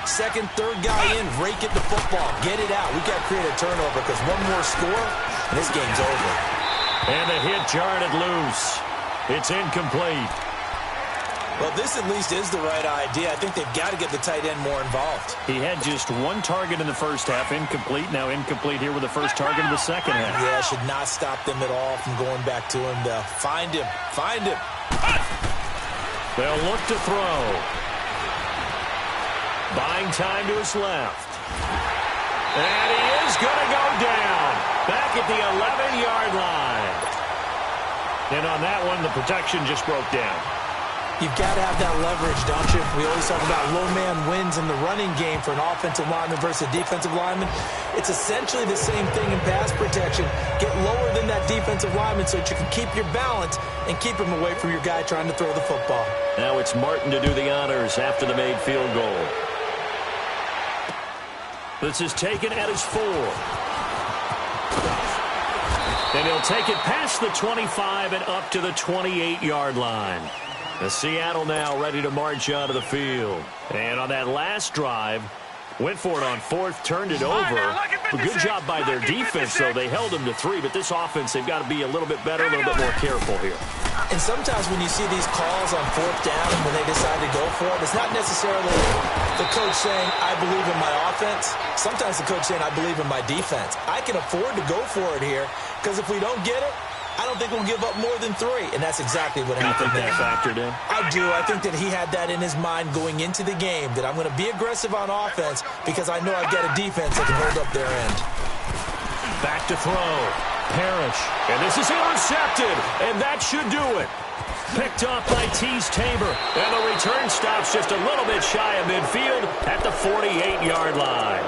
Second, third guy in, rake at the football. Get it out. We've got to create a turnover because one more score, and this game's over. And the hit jarred it loose. It's incomplete. Well, this at least is the right idea. I think they've got to get the tight end more involved. He had just one target in the first half, incomplete. Now incomplete here with the first target of the second half. Yeah, should not stop them at all from going back to him. They'll find him. Find him. They'll look to throw. Buying time to his left. And he is going to go down. Back at the 11-yard line. And on that one, the protection just broke down. You've got to have that leverage, don't you? We always talk about low man wins in the running game for an offensive lineman versus a defensive lineman. It's essentially the same thing in pass protection. Get lower than that defensive lineman so that you can keep your balance and keep him away from your guy trying to throw the football. Now it's Martin to do the honors after the made field goal. This is taken at his 4. And he'll take it past the 25 and up to the 28-yard line. The Seattle now ready to march out of the field. And on that last drive, went for it on 4th, turned it over. A good job by their defense, though. They held them to 3, but this offense, they've got to be a little bit better, a little bit more careful here. And sometimes when you see these calls on 4th down and when they decide to go for it, it's not necessarily the coach saying, I believe in my offense. Sometimes the coach saying, I believe in my defense. I can afford to go for it here because if we don't get it, I don't think we'll give up more than 3, and that's exactly what happened there. You think that factored in? I do. I think that he had that in his mind going into the game, that I'm going to be aggressive on offense because I know I've got a defense that can hold up their end. Back to throw. Parrish. And this is intercepted, and that should do it. Picked off by Tease Tabor, and the return stops just a little bit shy of midfield at the 48-yard line.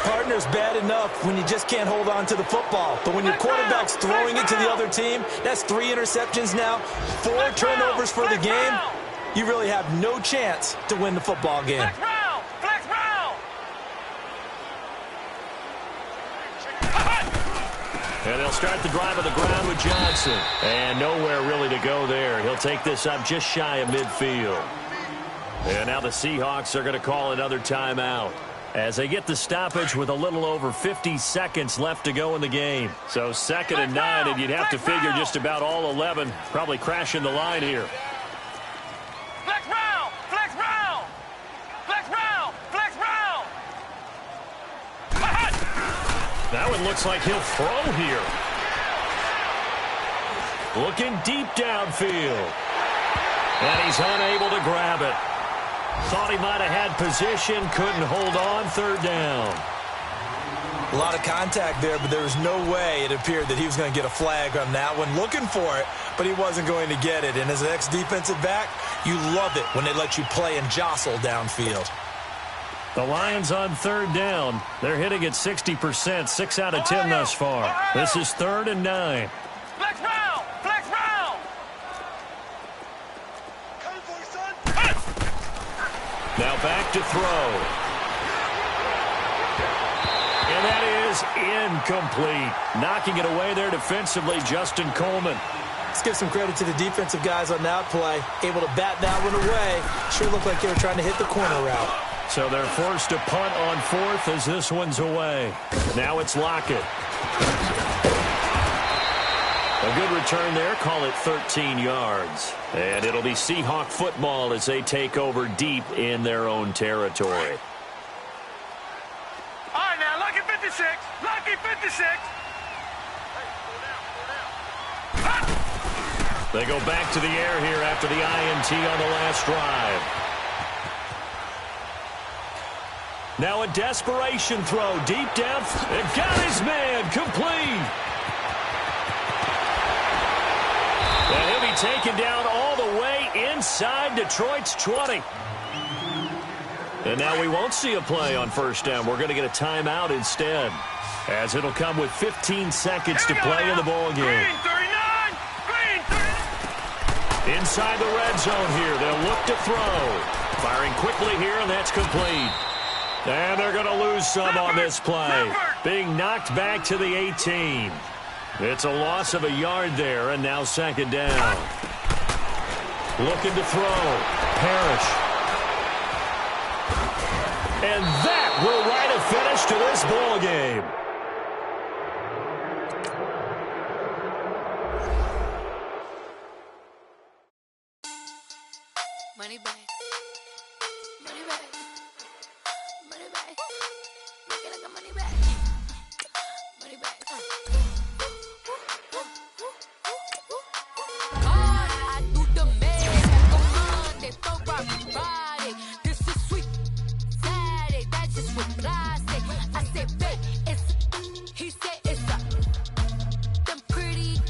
Partner's bad enough when you just can't hold on to the football. But when your quarterback's throwing it to the other team, that's 3 interceptions now, 4 turnovers for the game. You really have no chance to win the football game. Flex round. And they'll start the drive on the ground with Johnson. And nowhere really to go there. He'll take this up just shy of midfield. And now the Seahawks are going to call another timeout as they get the stoppage with a little over 50 seconds left to go in the game. So 2nd and 9, and you'd have to figure just about all 11 probably crashing the line here. Flex round. Flex round. Flex round. Flex round. That one looks like he'll throw here. Looking deep downfield. And he's unable to grab it. Thought he might have had position, couldn't hold on, 3rd down. A lot of contact there, but there was no way it appeared that he was going to get a flag on that one. Looking for it, but he wasn't going to get it. And as an ex-defensive back, you love it when they let you play and jostle downfield. The Lions on 3rd down. They're hitting at 60%, 6 out of 10 thus far. This is 3rd and 9. Flex round. Flex round. Now back to throw. And that is incomplete. Knocking it away there defensively, Justin Coleman. Let's give some credit to the defensive guys on that play. Able to bat that one away. Sure looked like they were trying to hit the corner route. So they're forced to punt on 4th as this one's away. Now it's Lockett. A good return there. Call it 13 yards. And it'll be Seahawk football as they take over deep in their own territory. All right, now, lucky 56. Lucky 56. They go back to the air here after the INT on the last drive. Now a desperation throw deep down. And got his man complete. And he'll be taken down all the way inside Detroit's 20. And now we won't see a play on 1st down. We're going to get a timeout instead, as it'll come with 15 seconds to play in the ball game. Green 39. Green 39. Inside the red zone here. They'll look to throw. Firing quickly here, and that's complete. And they're going to lose some on this play. Being knocked back to the 18. It's a loss of a yard there, and now 2nd down. Looking to throw. Parrish. And that will write a finish to this ball game. Money back. Money back. Money back. Make it like a money back. Money back. God, I do the math. Come Monday, for Friday. This is sweet. Saturday, that's just what plastic. I said, babe, it's. He said it's a. Them pretty.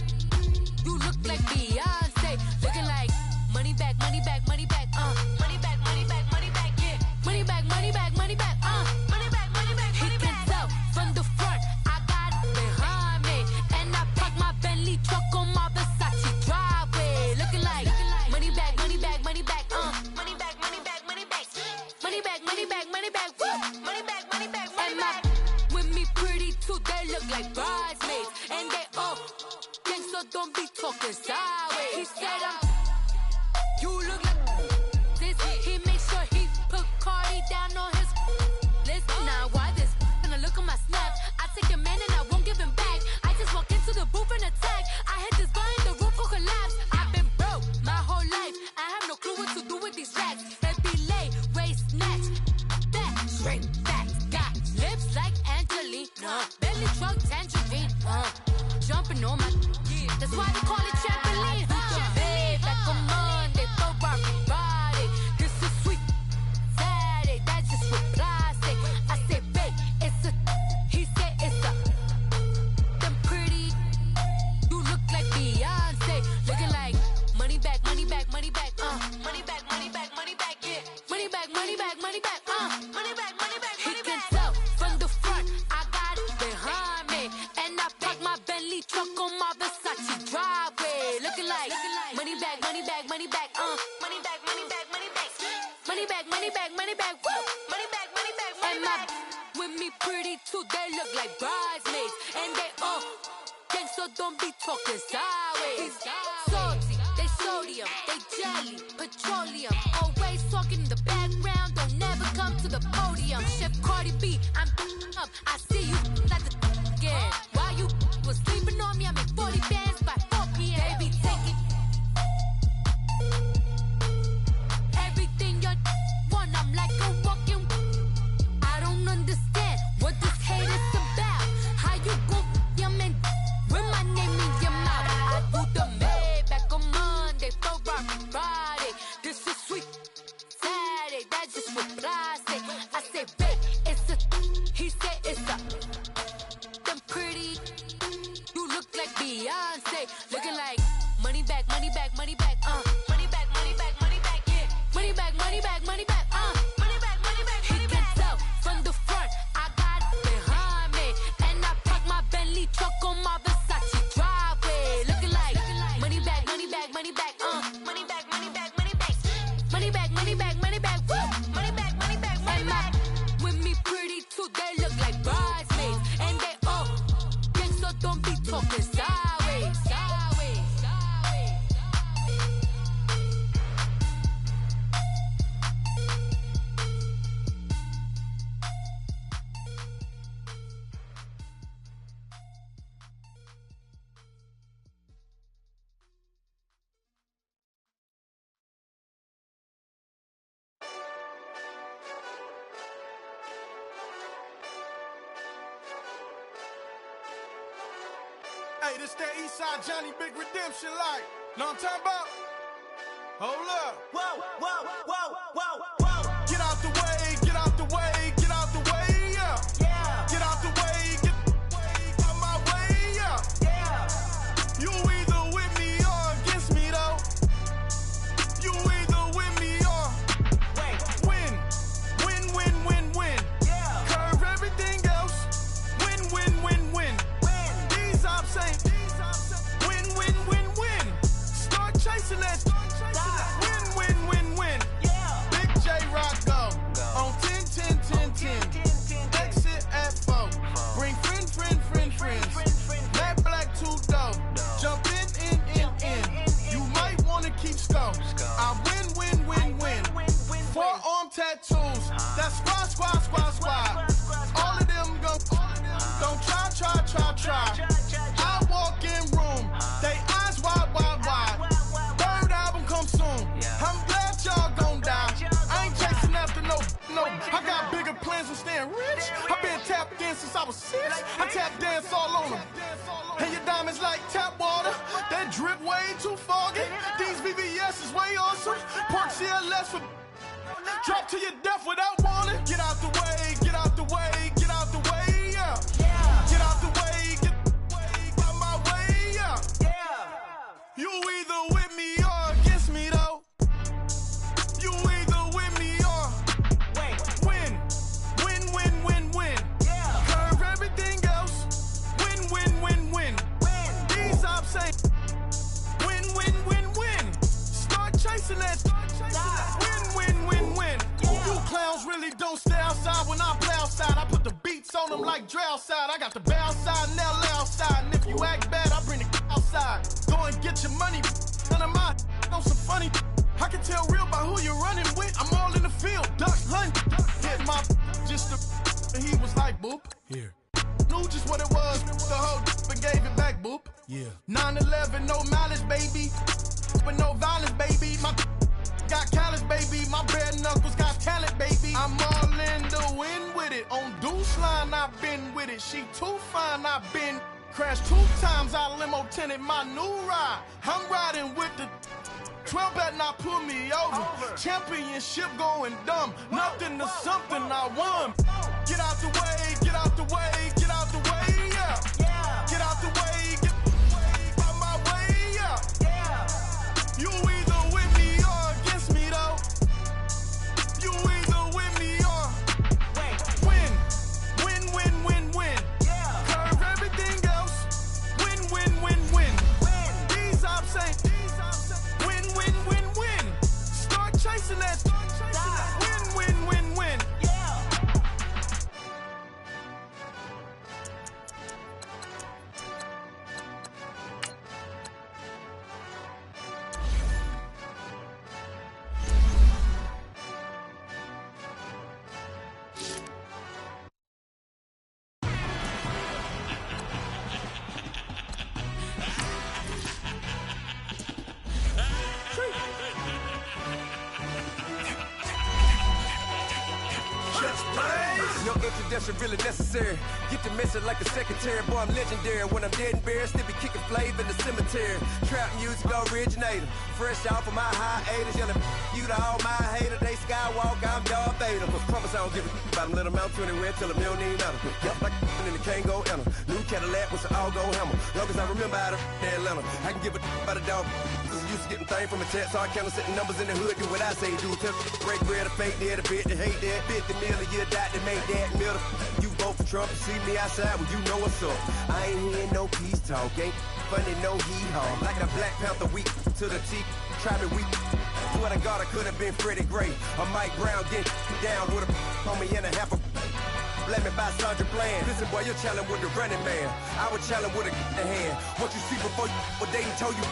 You look like Beyonce. Looking like money back, money back, money back. Money back, money back, money back, yeah. Money back, money back, money back, money back, money back, money back. He can tell from the front, I got it behind me. And I park my Bentley truck on my Versace driveway. Looking like money back, money back, money back, money back, money back, money back. Money back, money back, money back, money back, money back, money back. With me pretty too, they look like bridesmaids. And they all gang, so don't be talking sideways. He said you look like this. He make sure he put Cardi down on his list. Now why this? Gonna look at my snap. I take a man and I won't give him back. I just walk into the booth and attack. I hit this guy in the roof will collapse. I've been broke my whole life. I have no clue what to do with these racks. Heavy lay, waist snatch, back, straight back. Got lips like Angelina, belly truck tangerine. Jumping on my, that's why they call it trampoline. Back on Monday, for Friday. This is sweet. Saturday, that's just with plastic. I said, babe, it's a. He said it's a. Them pretty. You look like Beyonce. Looking like money back, money back, money back. Money back, money back, money back, yeah. Money back, money back, money back. Money back, money back, money back. He can tell from the front, I got it behind me. And I park my Bentley truck on my Versace driveway. Looking like money back, money back, money back, money back, money back, money back, money back, money back, money back, money back, money back, money back. With me pretty too, they look like bridesmaids, and they all gang, so don't be talking sideways. Salty, they sodium, they jelly, petroleum. Always talking in the background, don't never come to the podium. Chef Cardi B, I'm up. I see you like the again. While you was sleeping on me, I make 40 bands by 4 p.m. Baby, take it. Everything you want, I'm like a walking. I don't understand what this hate is about. How you go your man with my name in your mouth? I do the maid back on Monday, for Friday. This is sweet. Saturday, that's just with plastic. I say, babe, it's a. He said it's a. Them pretty. You look like Beyonce. Looking like money back, money back, money back. Money back, money back, money back, yeah. Money back, money back, money back. Money back, money back, money back. He can tell from the front, I got it behind me. And I park my Bentley truck on my Versace driveway. Looking like money back, money back, money back. Money back, money back, money back. Money back, money back, money back. Money back, money back, money back. With me pretty too, they look like bridesmaids. And they all gang, so don't be talking sideways. Sideways, sideways. Hey, this that Eastside Johnny Big Redemption like. Know what I'm talking about? Hold up. Whoa, whoa, whoa, whoa, whoa. Get out the way, get out the way, get out the way, yeah. Yeah. Get out the way, get out my way, yeah. Yeah. You either with me or against me, though. You either with me or win. Win, win, win, win. Yeah. Curve everything else. Win, win, win, win. These ops ain't win, win, win, win. Start chasing that. Win, win, win, win. Yeah. Big J Rock go on 10, 10, 10, 10. Exit at 4. Bring friends. Matt Black 2 dope. Jump in. You might wanna keep score. I win, win, win, win. Forearm tattoos. That's squad. since I was 6. I tap dance all on them. And your diamonds like tap water. That drip way too foggy. These VVS is way awesome. Park CLS for drop to your death without warning. Get out the way, get out the way, get out the way, yeah. Get out the way, get out my way, yeah. You either with me or against me though. You either with me or win. Win. Curve everything else. Win. These ops say win. Start chasing that. Win. You clowns really don't stay outside when I play outside. I put the beats on them like Dre outside. I got the bow side and LA outside. And if you act bad, I bring the outside. Go and get your money. None of my on some funny. I can tell real by who you're running with. I'm all in the field. Duck hunt. Hit my just the. And he was like, boop. Here. Knew just what it was. The whole and gave it back, boop. Yeah. 9/11, no mileage, baby. But no violence, baby. My got callous, baby. My bare knuckles got talent, baby. I'm all in the wind with it. On Deuce line, I've been with it. She too fine, I've been crashed 2 times. I limo tinted my new ride. I'm riding with the 12 better not pull me over. Championship going dumb. Nothing to something I won. Get out the way, get out the way, get out the way, yeah. Get out the way, get out my way, yeah. You either with me or against me though. You either with me or win. Curve everything else. Win. These ops ain't win. Start chasing that. Win. No introduction really necessary. Get the message like a secretary. Boy, I'm legendary. When I'm dead and buried, still be kicking flavor in the cemetery. Trap music originator. Fresh off of my hiatus. Yelling you to all my haters. They skywalk, I'm Darth Vader. Promise I don't give a about them. Let them out to anywhere. Tell them you don't need nothing. Yep, like in the Kango Anna. New Cadillac with an all-go hammer. Long as I remember out of Atlanta. I can give a about a dog. Used to getting things from a text. So I count setting numbers in the hood. Do what I say do. Tell break bread, a fake dead, a bit to hate that. 50 million, you die to make that middle. You vote for Trump, you see me outside, well, you know what's up. I ain't hearing no peace talk, ain't funny, no heat haul. Like a Black Panther weak to the teeth, try me weak. Swear to God, I could have been Freddie Gray. Or Mike Brown getting down with a on me and a half a. Let me buy Sandra Bland. Listen, boy, you're challenging with the running man. I was challenging with a in hand. What you see before you, what they told you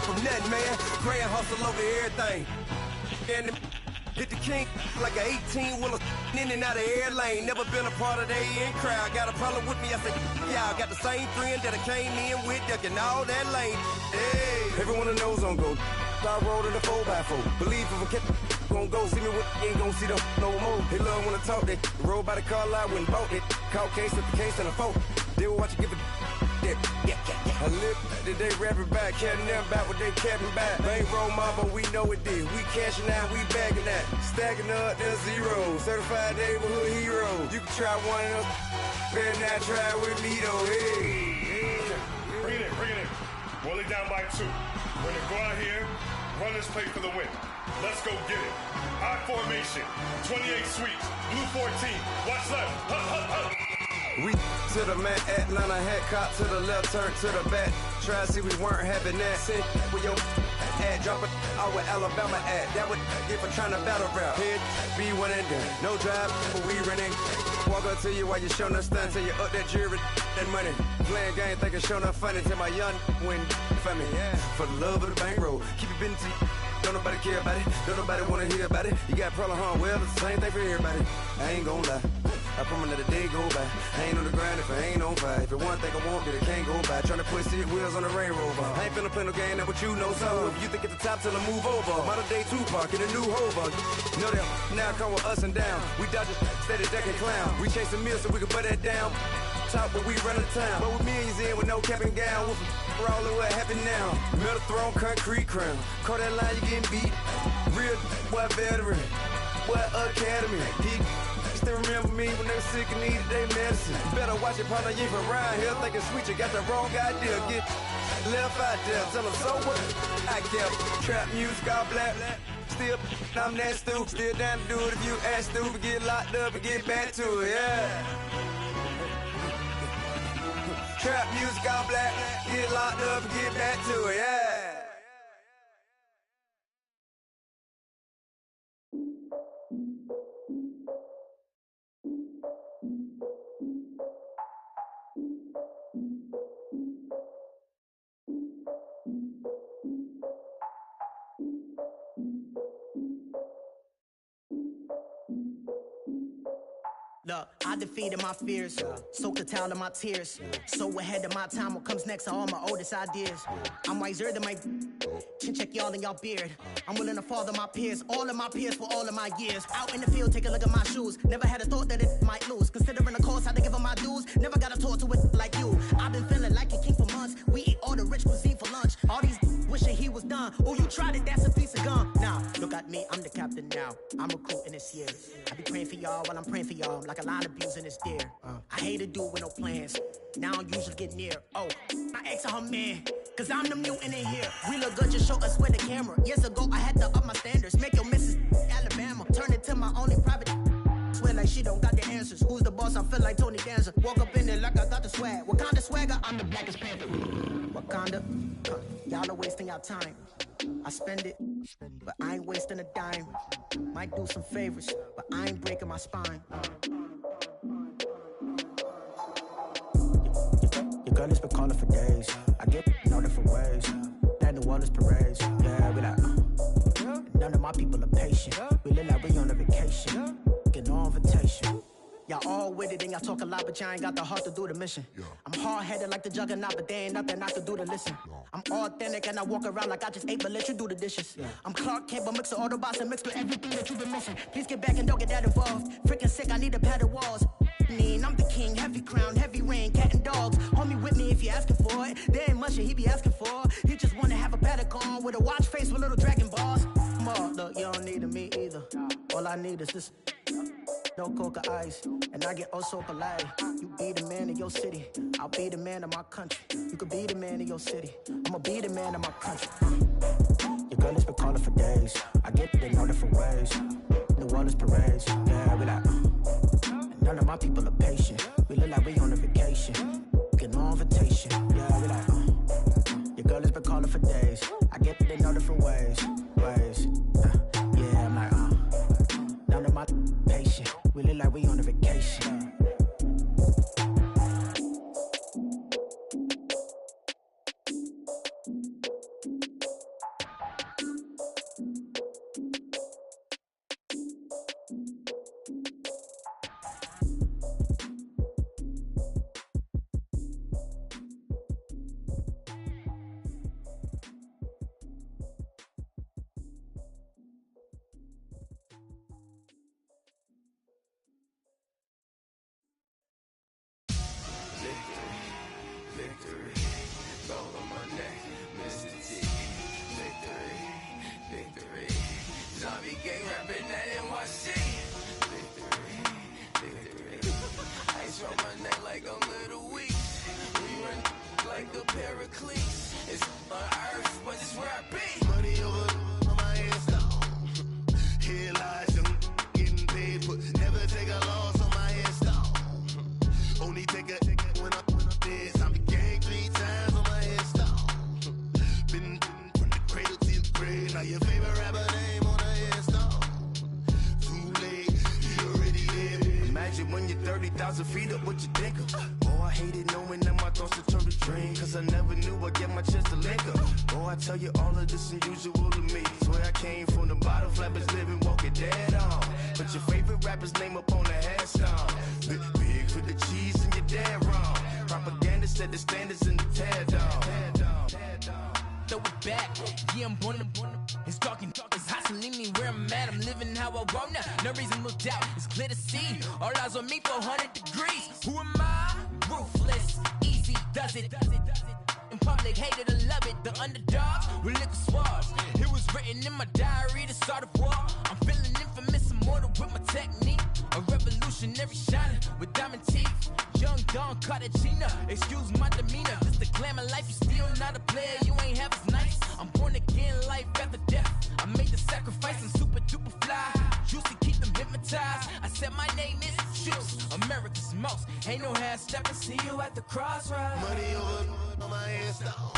from nothing, man. Grand hustle over everything. And hit the king like an 18-wheeler in and out of air lane. Never been a part of the in crowd. Got a problem with me, I said, yeah, I got the same friend that I came in with, ducking all that lane. Hey, everyone knows on go. I rolled in the 4x4. Believe if I kept gon' go, see me with ain't gon' see them no more. They love when I talk, they roll by the car lot, went bought it. Caught case at the case and a phone. They will watch you give a yeah. I live that they rapping back, carrying them back what they capping back. Bankroll mama, we know it did. We cashing out, we bagging that. Stacking up, there's zero. Certified neighborhood hero. You can try one of them, better not try with me though. Hey. Bring it in. Roll it down by 2. We're gonna go out here, run this play for the win. Let's go get it. I formation, 28 sweeps, blue 14. Watch left. Hup. We to the man, Atlanta hat cop to the left, turn to the back. Try to see we weren't having that. Send with your ad, drop it out with Alabama ad. That would get for trying to battle rap. Head be one and done. No drive, but we running. Walk up to you while you showing us stun till you up that jury, that money. Playing game, thinking showing up funny till my young win for me. Yeah. For the love of the bankroll, keep it busy. Don't nobody care about it. Don't nobody wanna hear about it. You got problem, huh? Well, it's the same thing for everybody. I ain't gonna lie. I promise that a day go by. I ain't on the grind if I ain't on fire. If it one thing I want, then it can't go by. Tryna put 6 wheels on the Range Rover. I ain't finna play no game, that what you know. So if you think at the top, tell them move over. Model day Tupac in a new Hova. Know that now come with us and down. We dodge it, steady deck and clown. We chase a meal so we can butt that down. Top, but we run the town. But with millions in with no cap and gown. We're all over what happened now. Metal throne, concrete crown. Call that line, you getting beat. Real boy veteran. Boy academy. Still remember me when they were sick and needed their medicine. Better watch it, partner, you ain't from around here. Thinking sweet, you got the wrong idea. Get left out there. Tell them so what? I kept trap music all black. Still, I'm that stupid. Still down to do it if you act stupid. Get locked up and get back to it, yeah. Trap music all black. Get locked up and get back to it, yeah. Look, I defeated my fears, soaked the towel of my tears. So ahead of my time, what comes next are all my oldest ideas. I'm wiser than my chin check y'all in y'all beard. I'm willing to father my peers, all of my peers for all of my years. Out in the field, take a look at my shoes. Never had a thought that it might lose. Considering the cost, had to give them my dues. Never got a talk to it like you. I've been feeling like a king for months. We eat all the rich cuisine for lunch. All these wishing he was done. Oh, you tried it, that's a piece of gum. Now, look at me, I'm the captain now. I'm recruiting this year. I be praying for y'all while I'm praying for y'all. Like a line abusing this deer. I hate to do it with no plans. Now I usually get near. Oh, my ex her man. Cause I'm the mutant in here. We look good, just show us with the camera. Years ago, I had to up my standards. Make your missus Alabama. Turn it to my only private. Swear like she don't got the answers. Who's the boss? I feel like Tony Danza. Walk up in there like I got the swag. What kind of swagger? I'm the blackest panther. Wakanda. Y'all are wasting your time. I spend it, but I ain't wasting a dime. Might do some favors, but I ain't breaking my spine. Your girl has been calling for days. I get no different ways. That New Orleans parades. Yeah, we like, none of my people are patient. We look like we on a vacation. Get no invitation. Y'all all with it and y'all talk a lot, but y'all ain't got the heart to do the mission. I'm hard-headed like the juggernaut, but there ain't nothing I can do to listen. I'm authentic and I walk around like I just ate, but let you do the dishes. I'm Clark Kent, but mix the Autobots and mix with everything that you've been missing. Please get back and don't get that involved. Freaking sick, I need a padded walls. I'm the king, heavy crown, heavy rain, cat and dogs. Homie with me if you're asking for it. There ain't much that he be asking for. He just wanna have a paddock on with a watch face with little dragon balls. Look, you don't need me either. All I need is this. No coca ice, and I get oh so polite. You be the man of your city, I'll be the man of my country. You could be the man of your city, I'ma be the man of my country. Your girl has been calling for days. I get it in all different ways. New Orleans parades, yeah, we like. None of my people are patient. We look like we on a vacation. Get no invitation, yeah, we like. Your girl has been calling for days. I get it in all different ways. Yeah, I'm like, none of my patient. We look like we on a vacation. When you're 30,000 feet up, what you think of? Boy, hated knowing that my thoughts would turn to dream. Cause I never knew I'd get my chance to linger. Oh, I tell you all of this unusual to me. Swear I came from the bottom, flappers living, walking dead on. Put your favorite rapper's name up on the headstone. Big for the cheese and you're dead wrong. Propaganda set the standards in the tear down. Throw it back, yeah, I'm born to. It's dark, it's hustling me where I'm at. I'm living how I want now. No reasonable doubt, it's clear to see. All eyes on me, 400 degrees. Who am I? Ruthless, easy, does it. In public, hate it or love it. The underdogs with liquor swabs. It was written in my diary to start a war. I'm feeling infamous, immortal with my technique. A revolutionary shining with diamond teeth. Young Don Cartagena, excuse my demeanor. Just the glamour life, you still not a player, you ain't half as nice. I'm born again, life after death. I made the sacrifice and super duper fly. Used to keep them hypnotized. I said my name is Juice, America's most. Ain't no half step and see you at the crossroads. Money over on my hands down.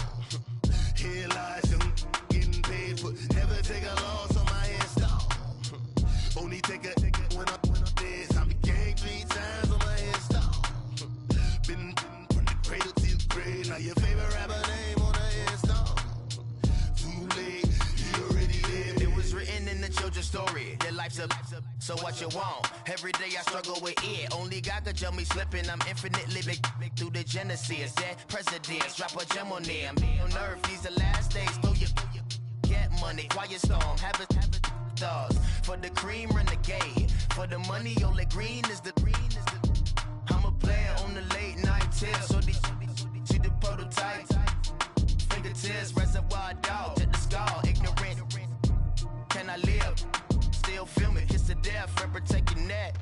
Here lies young, getting paid for. Never take a loss on my hands down. Only take a when I'm dead. I became 3 times on my hands down. Been from the cradle to the grave. Now your favorite rapper name on the headstone. Too late, he already dead. It was written in the children's story. Your life's a so what you want. Every day I struggle with it. Only God could tell me slipping. I'm infinitely big through the genesis. Dead presidents, drop a gem on them. On earth, these the last days. Throw your get money, quiet storm. Have it stars. For the cream, renegade. For the money, only green is the I'm a player on the late night tips. So these see the prototype. Fingertips, reservoir dog to the skull. Ignorant. Can I live? Still film it. Kiss the death, forever take your neck.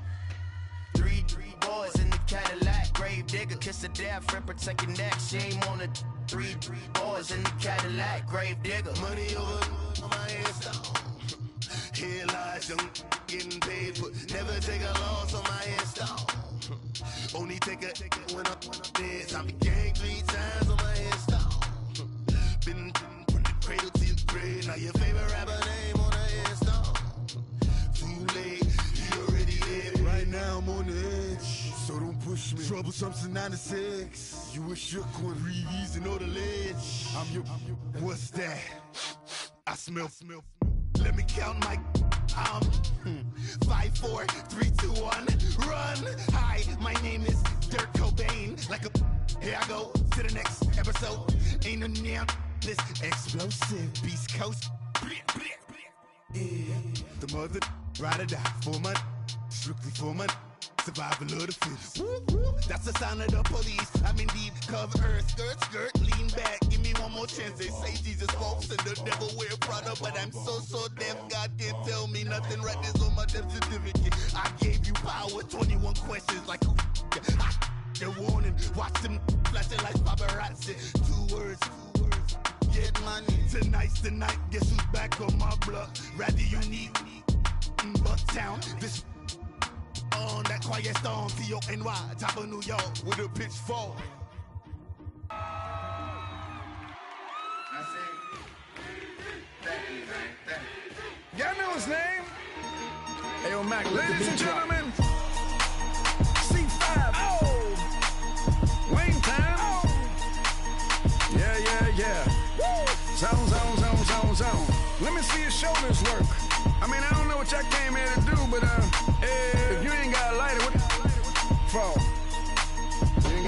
3 boys in the Cadillac. Grave digger, kiss the death, forever take your neck. Shame on the 3 boys in the Cadillac. Grave digger. Money over on my hands down. Here lies young, getting paid for. Never take a loss on my hands down. Only take a when I'm dead. I became 3 times on my hands down. Been from the cradle to the grave. Now your favorite rapper name on the hands down. Too late, he already dead. Right now I'm on the edge, so don't push me. Troublesome to 96. You a shook one, breathe easy, know the ledge. I'm your, what's that? I smell. Let me count my 5, 4, 3, 2, 1, run. Hi, my name is Dirk Cobain. Like a here I go to the next episode. Ain't no damn this explosive Beast Coast. The mother ride or die for my strictly for my survival of the fittest. That's the sound of the police. I'm indeed cover earth, skirt, lean back. Give me one more chance. They say Jesus walks and the devil wear Prada, but I'm so deaf. God can't tell me nothing. Right this on my death certificate. I gave you power. 21 questions like who? The warning. Watch them flashing like paparazzi. 2 words. Get money. Tonight's the night. Guess who's back on my block? Rather unique. Bucktown. This. On that quiet storm, T-O-N-Y, top of New York, with a pitchfork. Y'all know his name? Hey, yo, Mac, ladies and gentlemen, C5, Wayne time. Yeah. Zone. Let me see your shoulders work. I mean, I don't know what y'all came here to do, but if you ain't got a lighter, what the for?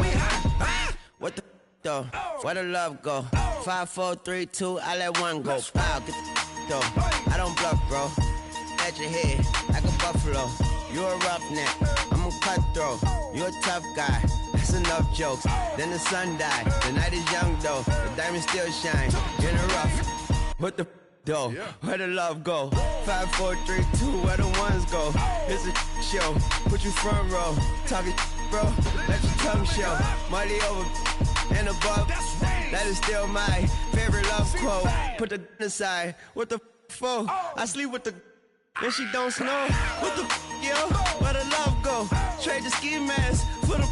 We hot. What the though? Where the love go? 5, 4, 3, 2, I let one go. Wow, get the though. I don't bluff, bro. At your head like a buffalo. You a roughneck, I'm a cutthroat. You a tough guy. That's enough jokes. Then the sun died. The night is young though. The diamonds still shine. In the rough. What the though? Where the love go? 5, 4, 3, 2, where the ones go? It's a show. Put you front row. Talking bro. Let your tongue show. Money over and above. That is still my favorite love quote. Put the aside. What the for? I sleep with the and she don't snow. What the yo? Where the love go? Trade the ski mask for the.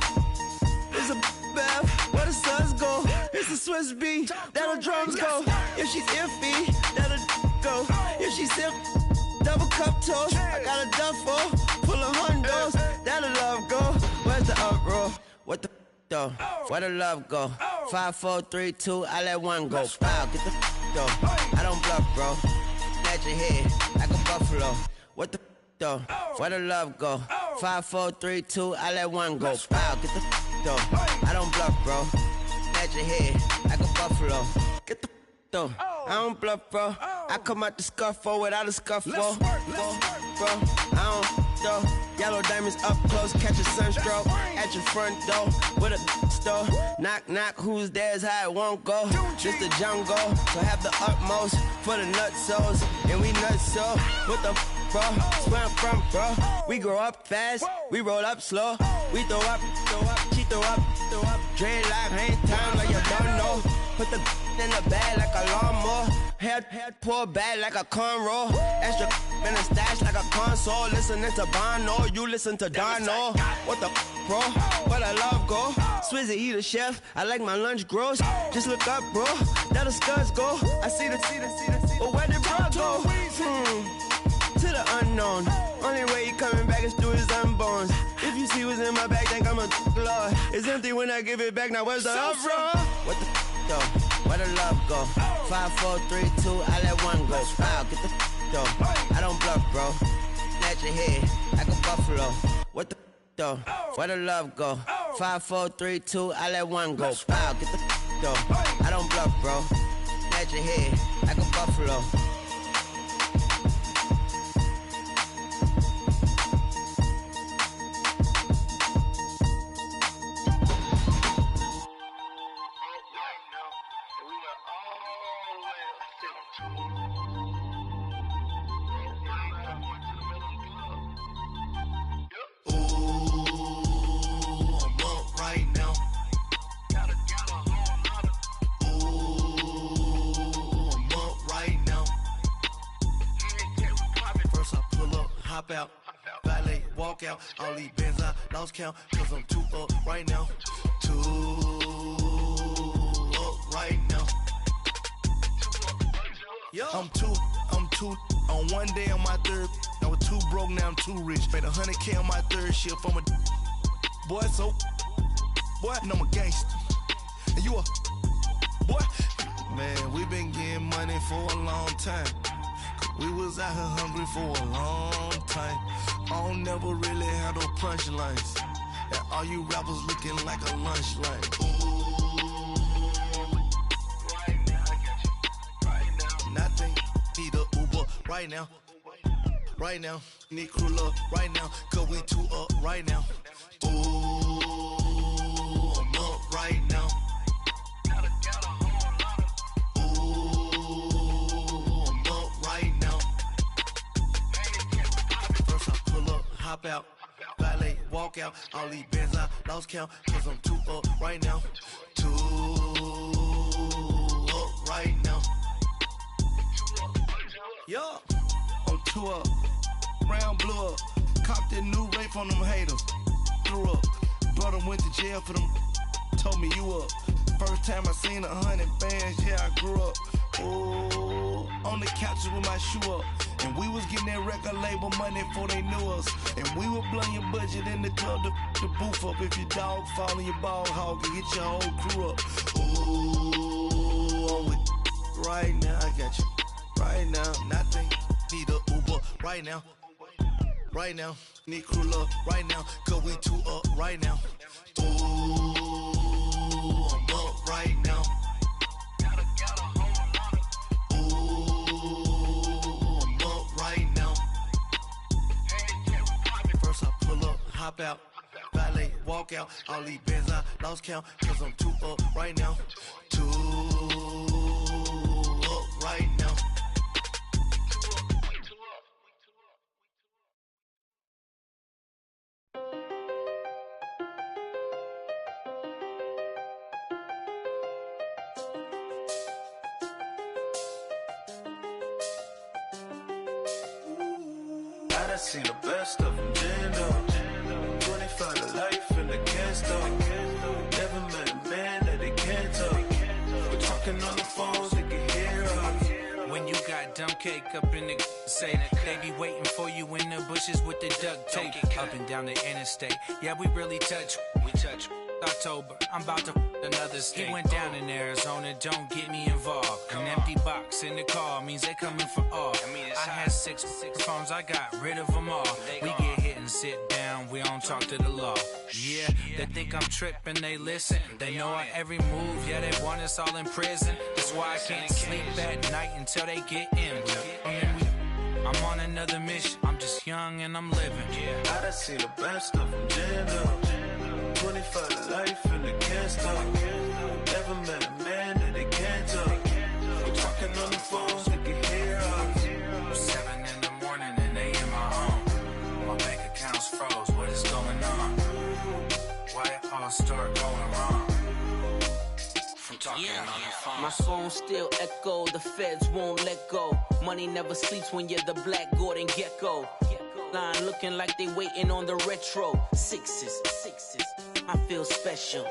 It's a bath. Where the suns go? It's the Swiss beat. That'll drums go. If she's iffy, that'll go. If she's sip, double cup toast. I got a duffel full of hundos. That'll love go. Where's the uproar? What the though? Where the love go? 5, 4, 3, 2, I let one go. Wow, get the though. I don't bluff, bro. At your head like a buffalo. What the though? Where the love go? 5, 4, 3, 2, I let one go. Wow, get the though. I don't bluff, bro. At your head like a buffalo. Get the though. I don't bluff, bro. I come out the scuffle without a scuffle. Bro, I don't though. Yellow diamonds up close, catch a sunstroke at your front door with a store. Knock, knock, who's there's how it won't go. Just the jungle, so have the utmost for the nutsos. And we nutso, what the bro? Where I'm from, bro. We grow up fast, we roll up slow. We throw up, she throw up. Dreadlock, ain't time like you don't know. Put the in the bag like a lawnmower. Hair pull back like a cornrow. Extra in the stash like a console. Listening to Bono, you listen to Dono. What the bro? Where the love go? Swizzy, he the chef. I like my lunch gross. Just look up, bro. That'll scuds go. I see the. But where did bro go? To the unknown. Only way he coming back is through his unborns. If you see what's in my bag, think I'm a lord. It's empty when I give it back. Now where's the up, bro? What the though? Where the love go? 5, 4, 3, 2, I let one go. Wow, get the though. I don't bluff, bro. At your head like a buffalo. What the though? Where the love go? 5, 4, 3, 2, I let one go. Wow, get the though. I don't bluff, bro. At your head like a buffalo. Out, valet, walk out, all these bands I lost count, cause I'm too up right now, too up right now. I'm too, on one day on my third, I was too broke, now I'm too rich, made 100K on my third shift, I'm a boy, so, boy, and I'm a gangster, and you a, boy, man, we been getting money for a long time. We was out here hungry for a long time. I don't never really have no punchlines. And all you rappers looking like a lunch line. Right now, I got you. Right now. Nothing. Need a Uber right now. Right now. Need crew love right now. Cause we too up right now. Ooh, I'm up right now. Hop out, valet, walk out, all these bands I lost count, cause I'm too up right now, too up right now. Yo, I'm too up, round blew up, copped that new rape on them haters, threw up, brother went to jail for them, told me you up, first time I seen 100 bands, yeah I grew up, ooh, on the couches with my shoe up. And we was getting that record label money before they knew us. And we were blowing your budget in the club to boof up. If your dog fall in your ball hog and get your whole crew up. Ooh, I'm with right now, I got you. Right now, nothing. Need a Uber right now. Right now, need crew love right now. Cause we too up right now. Ooh, I'm up right now. Hop out, valet, walk out, all these bands I lost count, cause I'm too up right now, too up right now. I done seen the best of them, find a life in the gangster. Never met a man that they can't talk. We're talking on the phones, they can hear us. When you got dumb cake up in the say they be waiting for you in the bushes with the duct tape. Up and down the interstate. Yeah, we really touch. We touch. October, I'm about to another state. He went down in Arizona, don't get me involved. An empty box in the car means they coming for all. I had six phones, I got rid of them all. We get hit and sit down, we don't talk to the law. Yeah, they think I'm tripping, they listen. They know our every move, yeah, they want us all in prison. That's why I can't sleep at night until they get in. I'm on another mission, I'm just young and I'm living. I done seen the best of them jammed up. 25 to life and they can't stop. Never met a man that they can't talk. Talking on the phones, they can hear us. 7 in the morning and they in my home. My bank account's froze, what is going on? Why it all start going wrong? From talking on the phone. My phone still echo, the feds won't let go. Money never sleeps when you're the Black Gordon Gecko. Line looking like they waiting on the retro. Sixes, I feel special.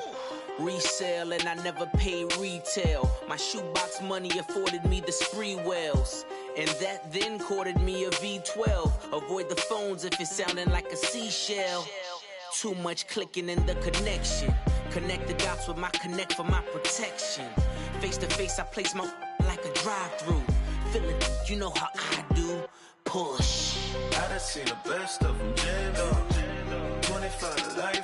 Resale and I never pay retail. My shoebox money afforded me the spree wells. And that then courted me a V12. Avoid the phones if it's sounding like a seashell. Too much clicking in the connection. Connect the dots with my connect for my protection. Face to face, I place my like a drive-through. Feeling, you know how I do. Push. I done seen the best of them jammed up. 25 to life